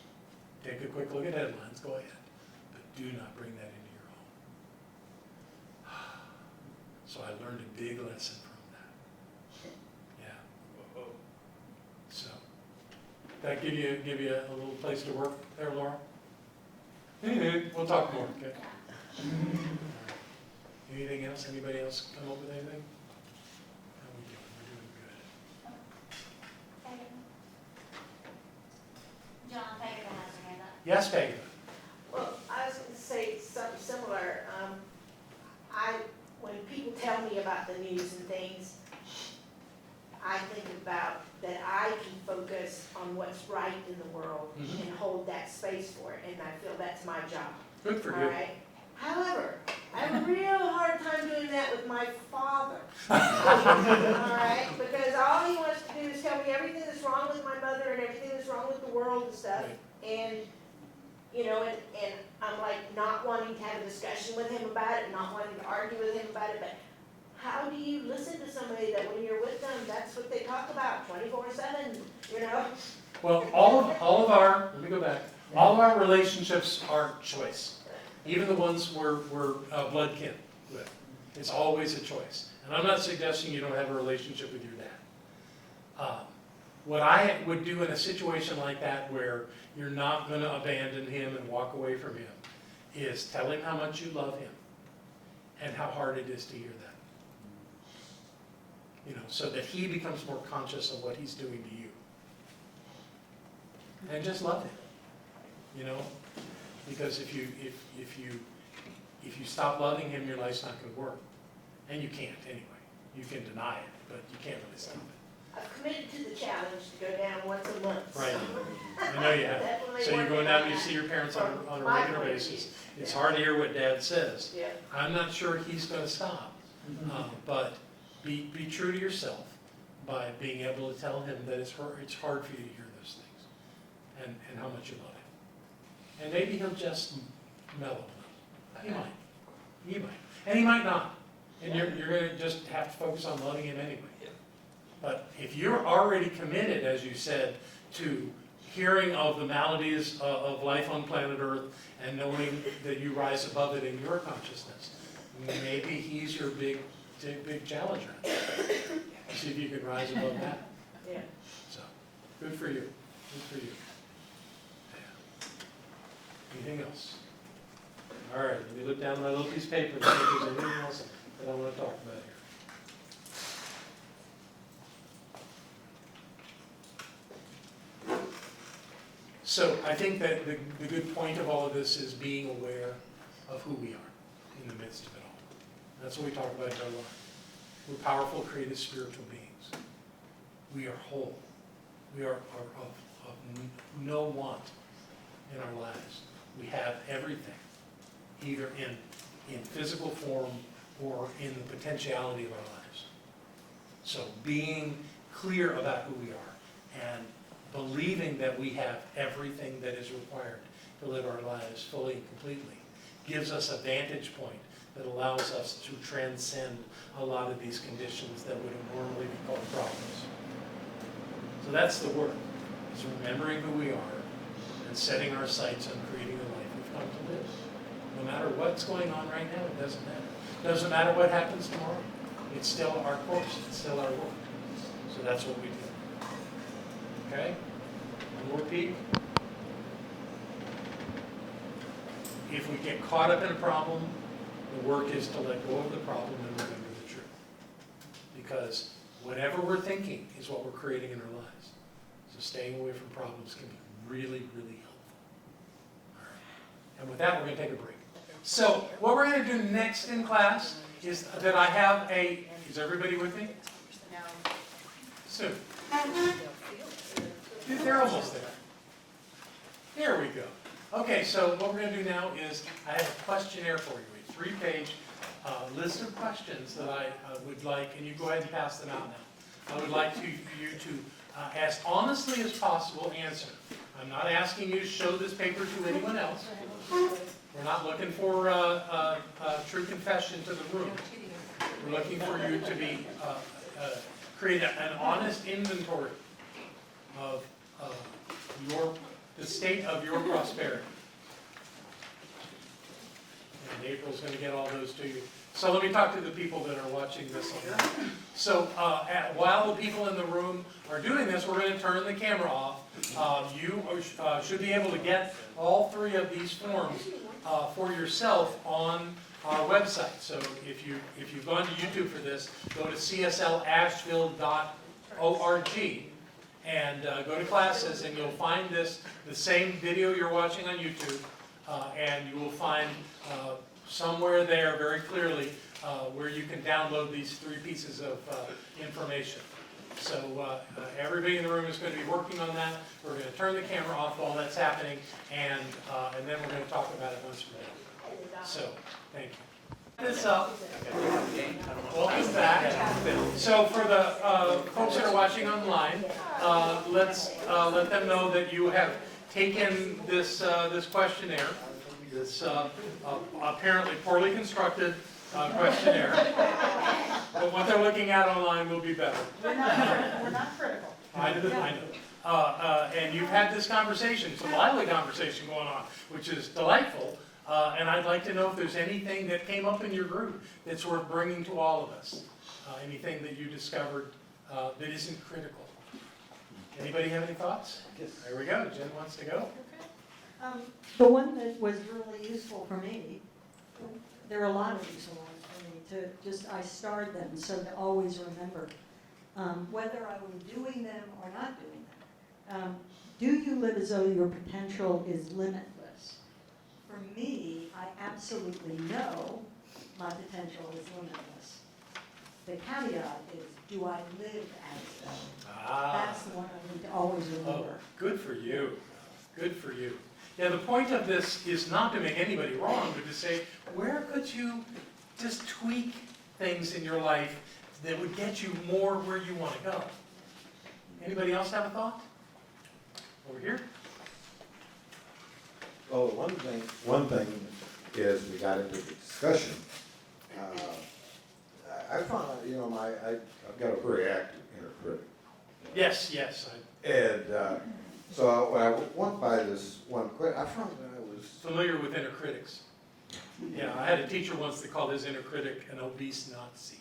take a quick look at headlines, go ahead. But do not bring that into your home. So I learned a big lesson from that. Yeah. So, that give you a little place to work there, Laura? We'll talk more, okay? Yeah. All right. Anything else? Anybody else come up with anything? How we doing? We're doing good. Peggy? John, Peggy has her hand up. Yes, Peggy? Well, I was gonna say something similar. When people tell me about the news and things, I think about that I can focus on what's right in the world Mhm. and hold that space for it, and I feel that's my job, Good for all you. right? However, I have a real hard time doing that with my father, all right? Because all he wants to do is tell me everything that's wrong with my mother and everything that's wrong with the world and stuff. Right. And, you know, and I'm like not wanting to have a discussion with him about it, not wanting to argue with him about it, but how do you listen to somebody that when you're with them, that's what they talk about 24/7, you know? Well, all of our, let me go back, all of our relationships are choice. Even the ones we're blood kin with. It's always a choice. And I'm not suggesting you don't have a relationship with your dad. What I would do in a situation like that where you're not going to abandon him and walk away from him is tell him how much you love him and how hard it is to hear that. You know, so that he becomes more conscious of what he's doing to you. And just love him, you know? Because if you stop loving him, your life's not going to work. And you can't anyway. You can deny it, but you can't really stop it. I've committed to the challenge to go down once a month. so Right. I know you have. definitely So you're working going down on and you that see your parents on a from my regular point of view. basis. It's Yeah. hard to hear what Dad says. Yeah. I'm not sure he's going to stop. But be true to yourself by being able to tell him that it's hard for you to hear those things and how much you love him. And maybe he'll just mellow. He might. He might. And he might not. And you're going to just have to focus on loving him anyway. But if you're already committed, as you said, to hearing of the maladies of life on planet Earth and knowing that you rise above it in your consciousness, maybe he's your big challenger. See if you can rise above that. Yeah. So, good for you. Good for you. Yeah. Anything else? All right, let me look down my little piece of paper and see if there's anything else that I want to talk about here. So I think that the good point of all of this is being aware of who we are in the midst of it all. That's what we talk about in our life. We're powerful, creative, spiritual beings. We are whole. We are of no want in our lives. We have everything, either in physical form or in the potentiality of our lives. So being clear about who we are and believing that we have everything that is required to live our lives fully and completely gives us a vantage point that allows us to transcend a lot of these conditions that would normally be called problems. So that's the work, is remembering who we are and setting our sights on creating the life we've come to live. No matter what's going on right now, it doesn't matter. It doesn't matter what happens tomorrow. It's still our course, it's still our work. So that's what we do. Okay? One more peek. If we get caught up in a problem, the work is to let go of the problem and remember the truth. Because whatever we're thinking is what we're creating in our lives. So staying away from problems can be really, really helpful. All right. And with that, we're going to take a break. So what we're going to do next in class is that I have is everybody with me? Soon. They're almost there. Here we go. Okay, so what we're going to do now is I have a questionnaire for you, a 3-page list of questions that I would like, and you go ahead and pass them out now. I would like you to, as honestly as possible, answer. I'm not asking you to show this paper to anyone else. We're not looking for a true confession to the room. We're looking for you to be create an honest inventory of the state of your prosperity. and April's gonna get all those to you. So let me talk to the people that are watching this online. So, while the people in the room are doing this, we're gonna turn the camera off. You should be able to get all 3 of these forms for yourself on our website. So if you've gone to YouTube for this, go to CSLAsheville.org and go to classes, and you'll find the same video you're watching on YouTube, and you will find somewhere there very clearly where you can download these 3 pieces of information. So everybody in the room is going to be working on that. We're going to turn the camera off while that's happening, and then we're going to talk about it once we're done. So, thank you. This up. Welcome back. So for the folks that are watching online, let's let them know that you have taken this questionnaire, this apparently poorly constructed questionnaire. But what they're looking at online will be better. We're not critical. I know. And you've had this conversation, it's a lively conversation going on, which is delightful. And I'd like to know if there's anything that came up in your group that's worth bringing to all of us. Anything that you discovered that isn't critical. Anybody have any thoughts? Yes. There we go. Jen wants to go. The one that was really useful for me, there are a lot of useful ones for me I starred them so to always remember whether I was doing them or not doing them. Do you live as though your potential is limitless? For me, I absolutely know my potential is limitless. The caveat is, do I live as though? That's the one I need to always remember. Oh, good for you. Good for you. Yeah, the point of this is not to make anybody wrong, but to say, where could you just tweak things in your life that would get you more where you want to go? Anybody else have a thought? Over here? Well, one thing is we got into the discussion. I found, I've got a very active inner critic. Yes. And so when I went by this one quick, I found that I was Familiar with inner critics. Yeah, I had a teacher once that called his inner critic an obese Nazi.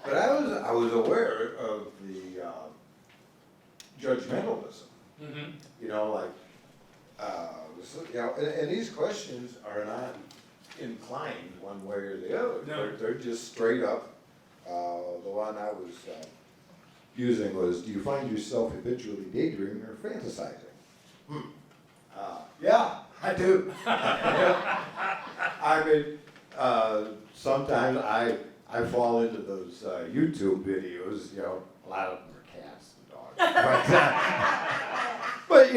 But I was aware of the judgmentalism. Mm-hmm. And these questions are not inclined one way or the other. No. They're just straight up. The one I was using was, do you find yourself habitually daydreaming or fantasizing? Yeah, I do. I mean, sometimes I fall into those YouTube videos, a lot of them are cats and dogs. But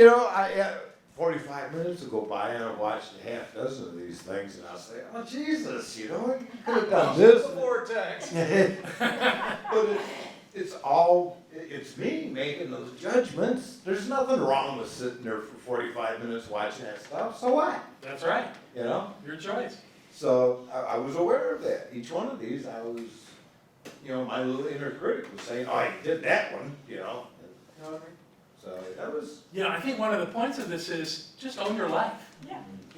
45 minutes will go by and I've watched a half dozen of these things and I'll say, oh Jesus, you could have done this. Vortex. But it's me making those judgments. There's nothing wrong with sitting there for 45 minutes watching that stuff. So what? That's right. Your choice. So I was aware of that. Each one of these, I was, my little inner critic was saying, oh, I did that one, So that was. I think one of the points of this is just own your life.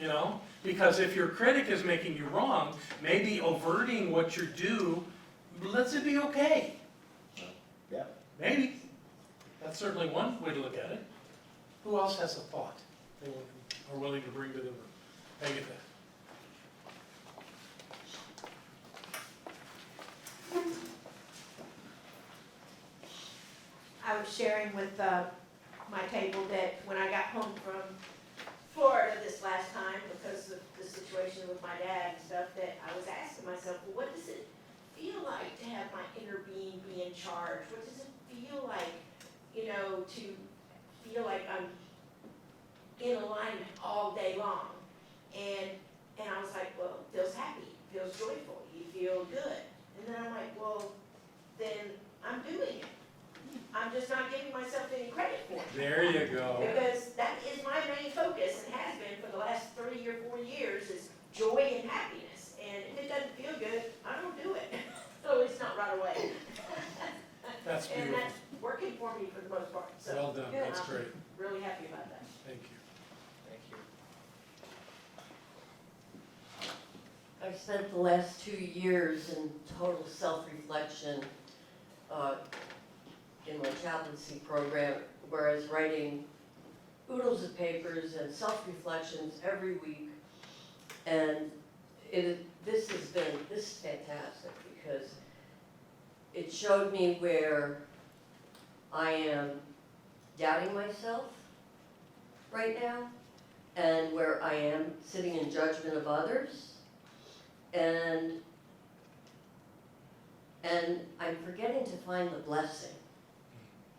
Yeah. Because if your critic is making you wrong, maybe averting what you do lets it be okay. Yeah. Maybe. That's certainly one way to look at it. Who else has a thought they are willing to bring to the room? Agatha. I was sharing with my table that when I got home from Florida this last time, because of the situation with my dad and stuff, that I was asking myself, well, what does it feel like to have my inner being be in charge? What does it feel like, to feel like I'm in alignment all day long? And I was like, well, it feels happy, it feels joyful, you feel good. And then I'm like, well, then I'm doing it. I'm just not giving myself any credit for it. There you go. Because that is my main focus and has been for the last 3 or 4 years is joy and happiness. And if it doesn't feel good, I don't do it. So it's not right away. That's beautiful. And that's working for me for the most part. So Well done. That's I'm great. really happy about that. Thank you. Thank you. I've spent the last 2 years in total self-reflection in my chaplaincy program, whereas writing oodles of papers and self-reflections every week. And this is fantastic because it showed me where I am doubting myself right now and where I am sitting in judgment of others. And I'm forgetting to find the blessing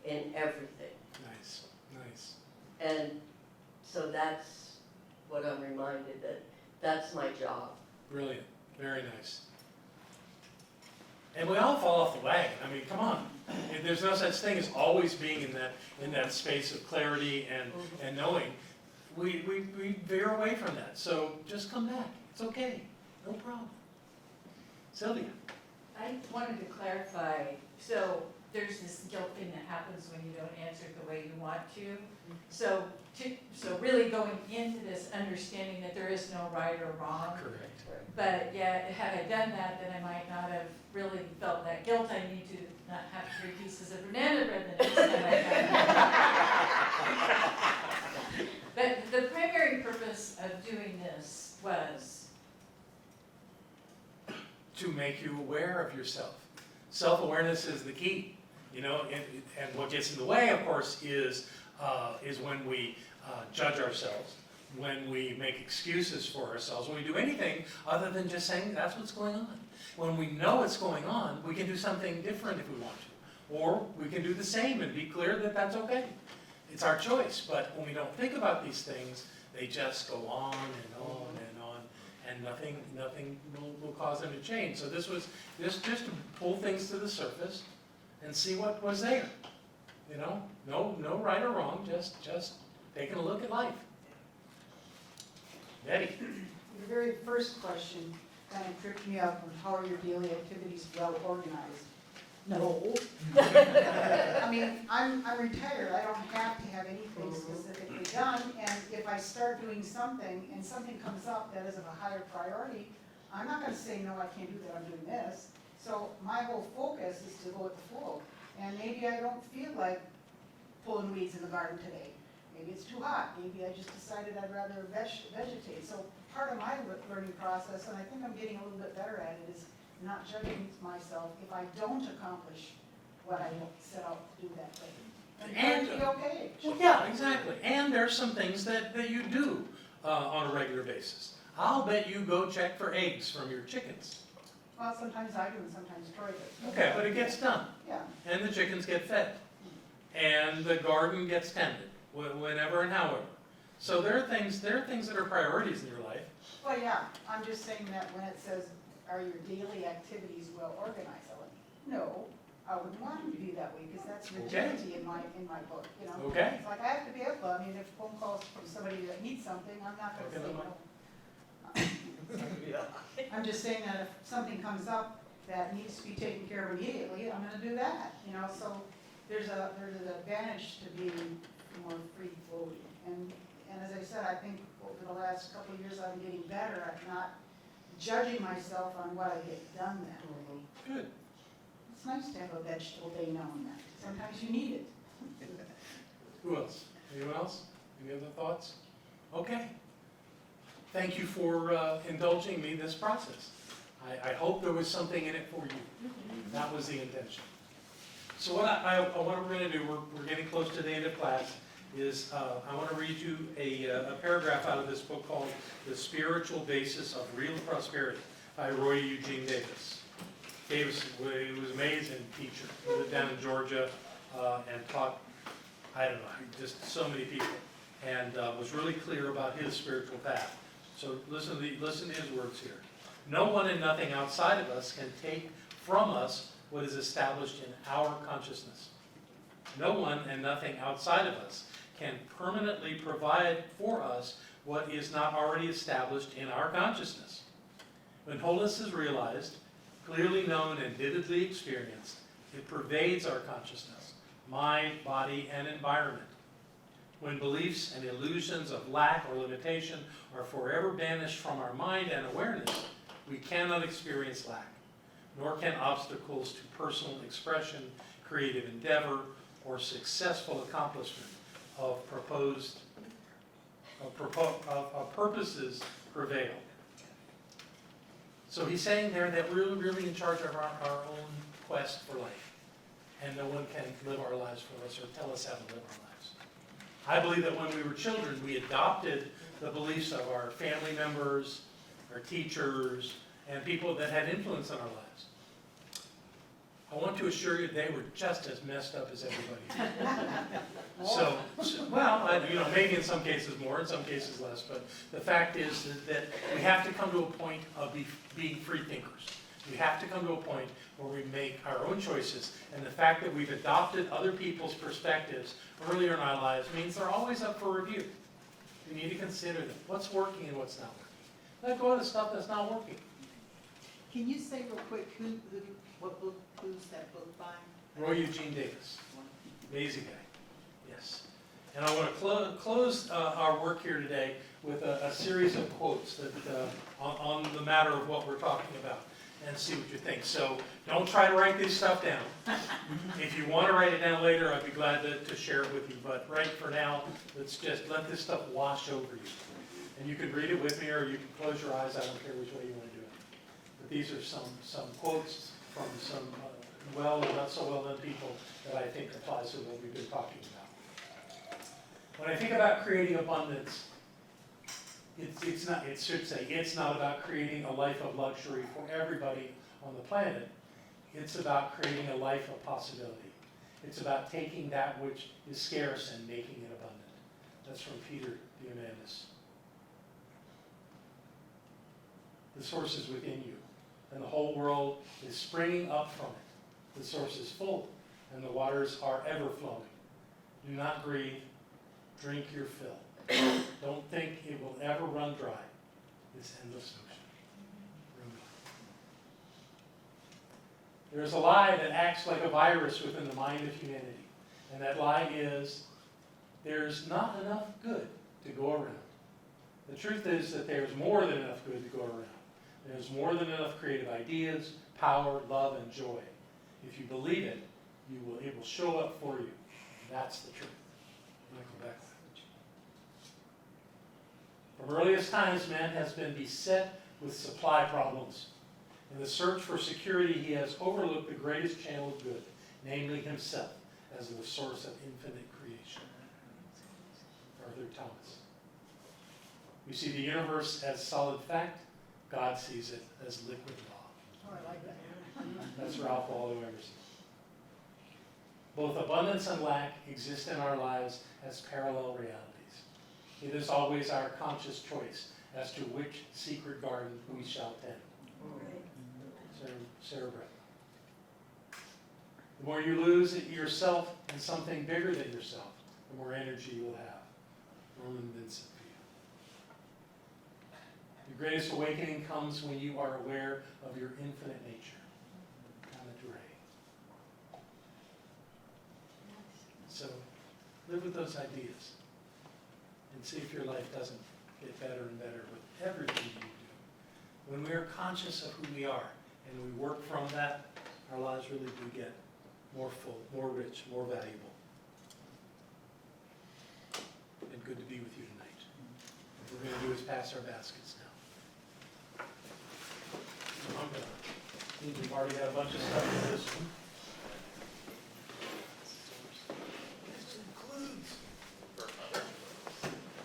in everything. Nice, nice. And so that's what I'm reminded, that that's my job. Brilliant, very nice. And we all fall off the wagon. I mean, come on. There's no such thing as always being in that space of clarity and knowing. We veer away from that. So just come back. It's okay. No problem. Sylvia. I wanted to clarify, so there's this guilt thing that happens when you don't answer it the way you want to. So really going into this understanding that there is no right or wrong. Correct. But yet, had I done that, then I might not have really felt that guilt. I need to not have 3 pieces of banana bread the next time I have. But the primary purpose of doing this was, To make you aware of yourself. Self-awareness is the key, you know, and what gets in the way, of course, is when we judge ourselves, when we make excuses for ourselves, when we do anything other than just saying that's what's going on. When we know what's going on, we can do something different if we want to, or we can do the same and be clear that that's okay. It's our choice, but when we don't think about these things, they just go on and on and on, and nothing will cause them to change. So this was just to pull things to the surface and see what was there. You know, no right or wrong, just taking a look at life. Betty. Your very first question kind of tripped me up on how are your daily activities well organized? No. I mean, I'm retired, I don't have to have anything specifically done, and if I start doing something and something comes up that is of a higher priority, I'm not gonna say, no, I can't do that, I'm doing this. So my whole focus is to go with the flow. And maybe I don't feel like pulling weeds in the garden today. Maybe it's too hot, maybe I just decided I'd rather vegetate. So part of my learning process, and I think I'm getting a little bit better at it, is not judging myself if I don't accomplish what I set out to do that day. And be okay. Well, yeah, exactly. And there's some things that you do on a regular basis. I'll bet you go check for eggs from your chickens. Well, sometimes I do and sometimes Troy does. Okay, but it gets done. Yeah. And the chickens get fed. And the garden gets tended, whenever and however. So there are things that are priorities in your life. Well, yeah, I'm just saying that when it says, are your daily activities well organized? I went, no, I wouldn't want them to be that way, because that's rigidity in my book, you know? Okay. It's like, I have to be able, I mean, if phone calls from somebody that needs something, I'm not gonna say no. I'm just saying that if something comes up that needs to be taken care of immediately, I'm gonna do that, you know? So there's an advantage to being more free flowing. And as I said, I think over the last couple of years, I'm getting better at not judging myself on what I get done then. Good. It's nice to have a vegetable day now and then. Sometimes you need it. Who else? Anyone else? Any other thoughts? Okay. Thank you for indulging me this process. I hope there was something in it for you. That was the intention. So what what we're going to do, we're getting close to the end of class, is I want to read you a paragraph out of this book called The Spiritual Basis of Real Prosperity by Roy Eugene Davis. Davis was an amazing teacher. He lived down in Georgia and taught, I don't know, just so many people, and was really clear about his spiritual path. So listen to his words here. No one and nothing outside of us can take from us what is established in our consciousness. No one and nothing outside of us can permanently provide for us what is not already established in our consciousness. When wholeness is realized, clearly known and vividly experienced, it pervades our consciousness, mind, body, and environment. When beliefs and illusions of lack or limitation are forever banished from our mind and awareness, We cannot experience lack, nor can obstacles to personal expression, creative endeavor, or successful accomplishment of purposes prevail. So he's saying there that we're really in charge of our own quest for life, and no one can live our lives for us or tell us how to live our lives. I believe that when we were children, we adopted the beliefs of our family members, our teachers, and people that had influence on our lives. I want to assure you they were just as messed up as everybody. Maybe in some cases more, in some cases less, but the fact is that we have to come to a point of being free thinkers. We have to come to a point where we make our own choices, and the fact that we've adopted other people's perspectives earlier in our lives means they're always up for review. We need to consider them. What's working and what's not working. Let go of the stuff that's not working. Can you say real quick who's that book by? Roy Eugene Davis, amazing guy, yes. And I want to close our work here today with a series of quotes that on the matter of what we're talking about, and see what you think. So don't try to write this stuff down. If you want to write it down later, I'd be glad to share it with you. But right for now, let's just let this stuff wash over you. And you can read it with me, or you can close your eyes. I don't care which way you want to do it. But these are some quotes from some well and not so well known people that I think applies to what we've been talking about. When I think about creating abundance, it's not about creating a life of luxury for everybody on the planet. It's about creating a life of possibility. It's about taking that which is scarce and making it abundant. That's from Peter Diamandis. The source is within you, and the whole world is springing up from it. The source is full, and the waters are ever flowing. Do not grieve. Drink your fill. Don't think it will ever run dry, this endless ocean. There is a lie that acts like a virus within the mind of humanity, and that lie is there's not enough good to go around. The truth is that there's more than enough good to go around. There's more than enough creative ideas, power, love, and joy. If you believe it, it will show up for you. That's the truth. I'm going to go back. From earliest times, man has been beset with supply problems. In the search for security, he has overlooked the greatest channel of good, namely himself, as the source of infinite creation. Arthur Thomas. We see the universe as solid fact. God sees it as liquid law. Oh, I like that. That's Ralph Waldo Emerson. Both abundance and lack exist in our lives as parallel realities. It is always our conscious choice as to which secret garden we shall tend. Sarah Brett. The more you lose yourself in something bigger than yourself, the more energy you will have. Norman Vincent Peale. The greatest awakening comes when you are aware of your infinite nature. So live with those ideas and see if your life doesn't get better and better with everything you do. When we are conscious of who we are and we work from that, our lives really do get more full, more rich, more valuable. And good to be with you tonight. What we're going to do is pass our baskets now. We've already got a bunch of stuff in this one.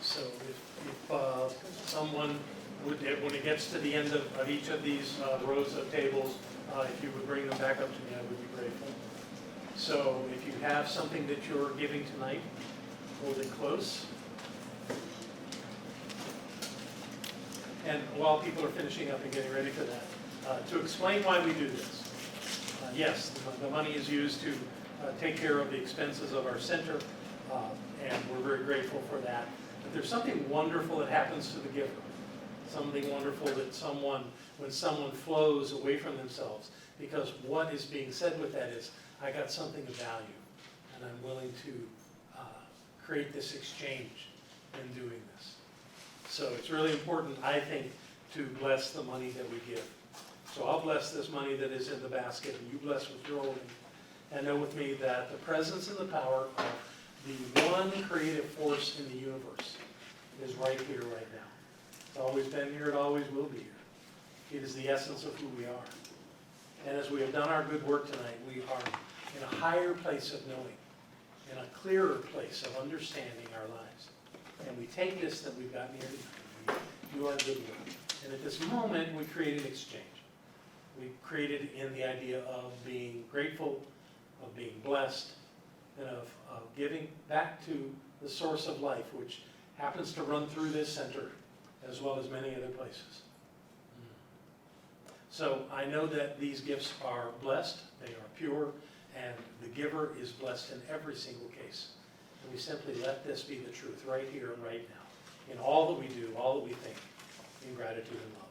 So if someone would, when it gets to the end of each of these rows of tables, if you would bring them back up to me, I would be grateful. So if you have something that you're giving tonight, hold it close. And while people are finishing up and getting ready for that, to explain why we do this. Yes, the money is used to take care of the expenses of our center, and we're very grateful for that. But there's something wonderful that happens to the giver. Something wonderful that when someone flows away from themselves, because what is being said with that is, I got something of value, and I'm willing to create this exchange in doing this. So it's really important, I think, to bless the money that we give. So I'll bless this money that is in the basket, and you bless what you're holding. And know with me that the presence and the power of the one creative force in the universe is right here, right now. It's always been here, it always will be here. It is the essence of who we are. And as we have done our good work tonight, we are in a higher place of knowing, in a clearer place of understanding our lives. And we take this that we've gotten here tonight, we do our good work. And at this moment, we create an exchange. We created in the idea of being grateful, of being blessed, and of giving back to the source of life, which happens to run through this center as well as many other places. So I know that these gifts are blessed, they are pure, and the giver is blessed in every single case. And we simply let this be the truth right here and right now, in all that we do, all that we think, in gratitude and love.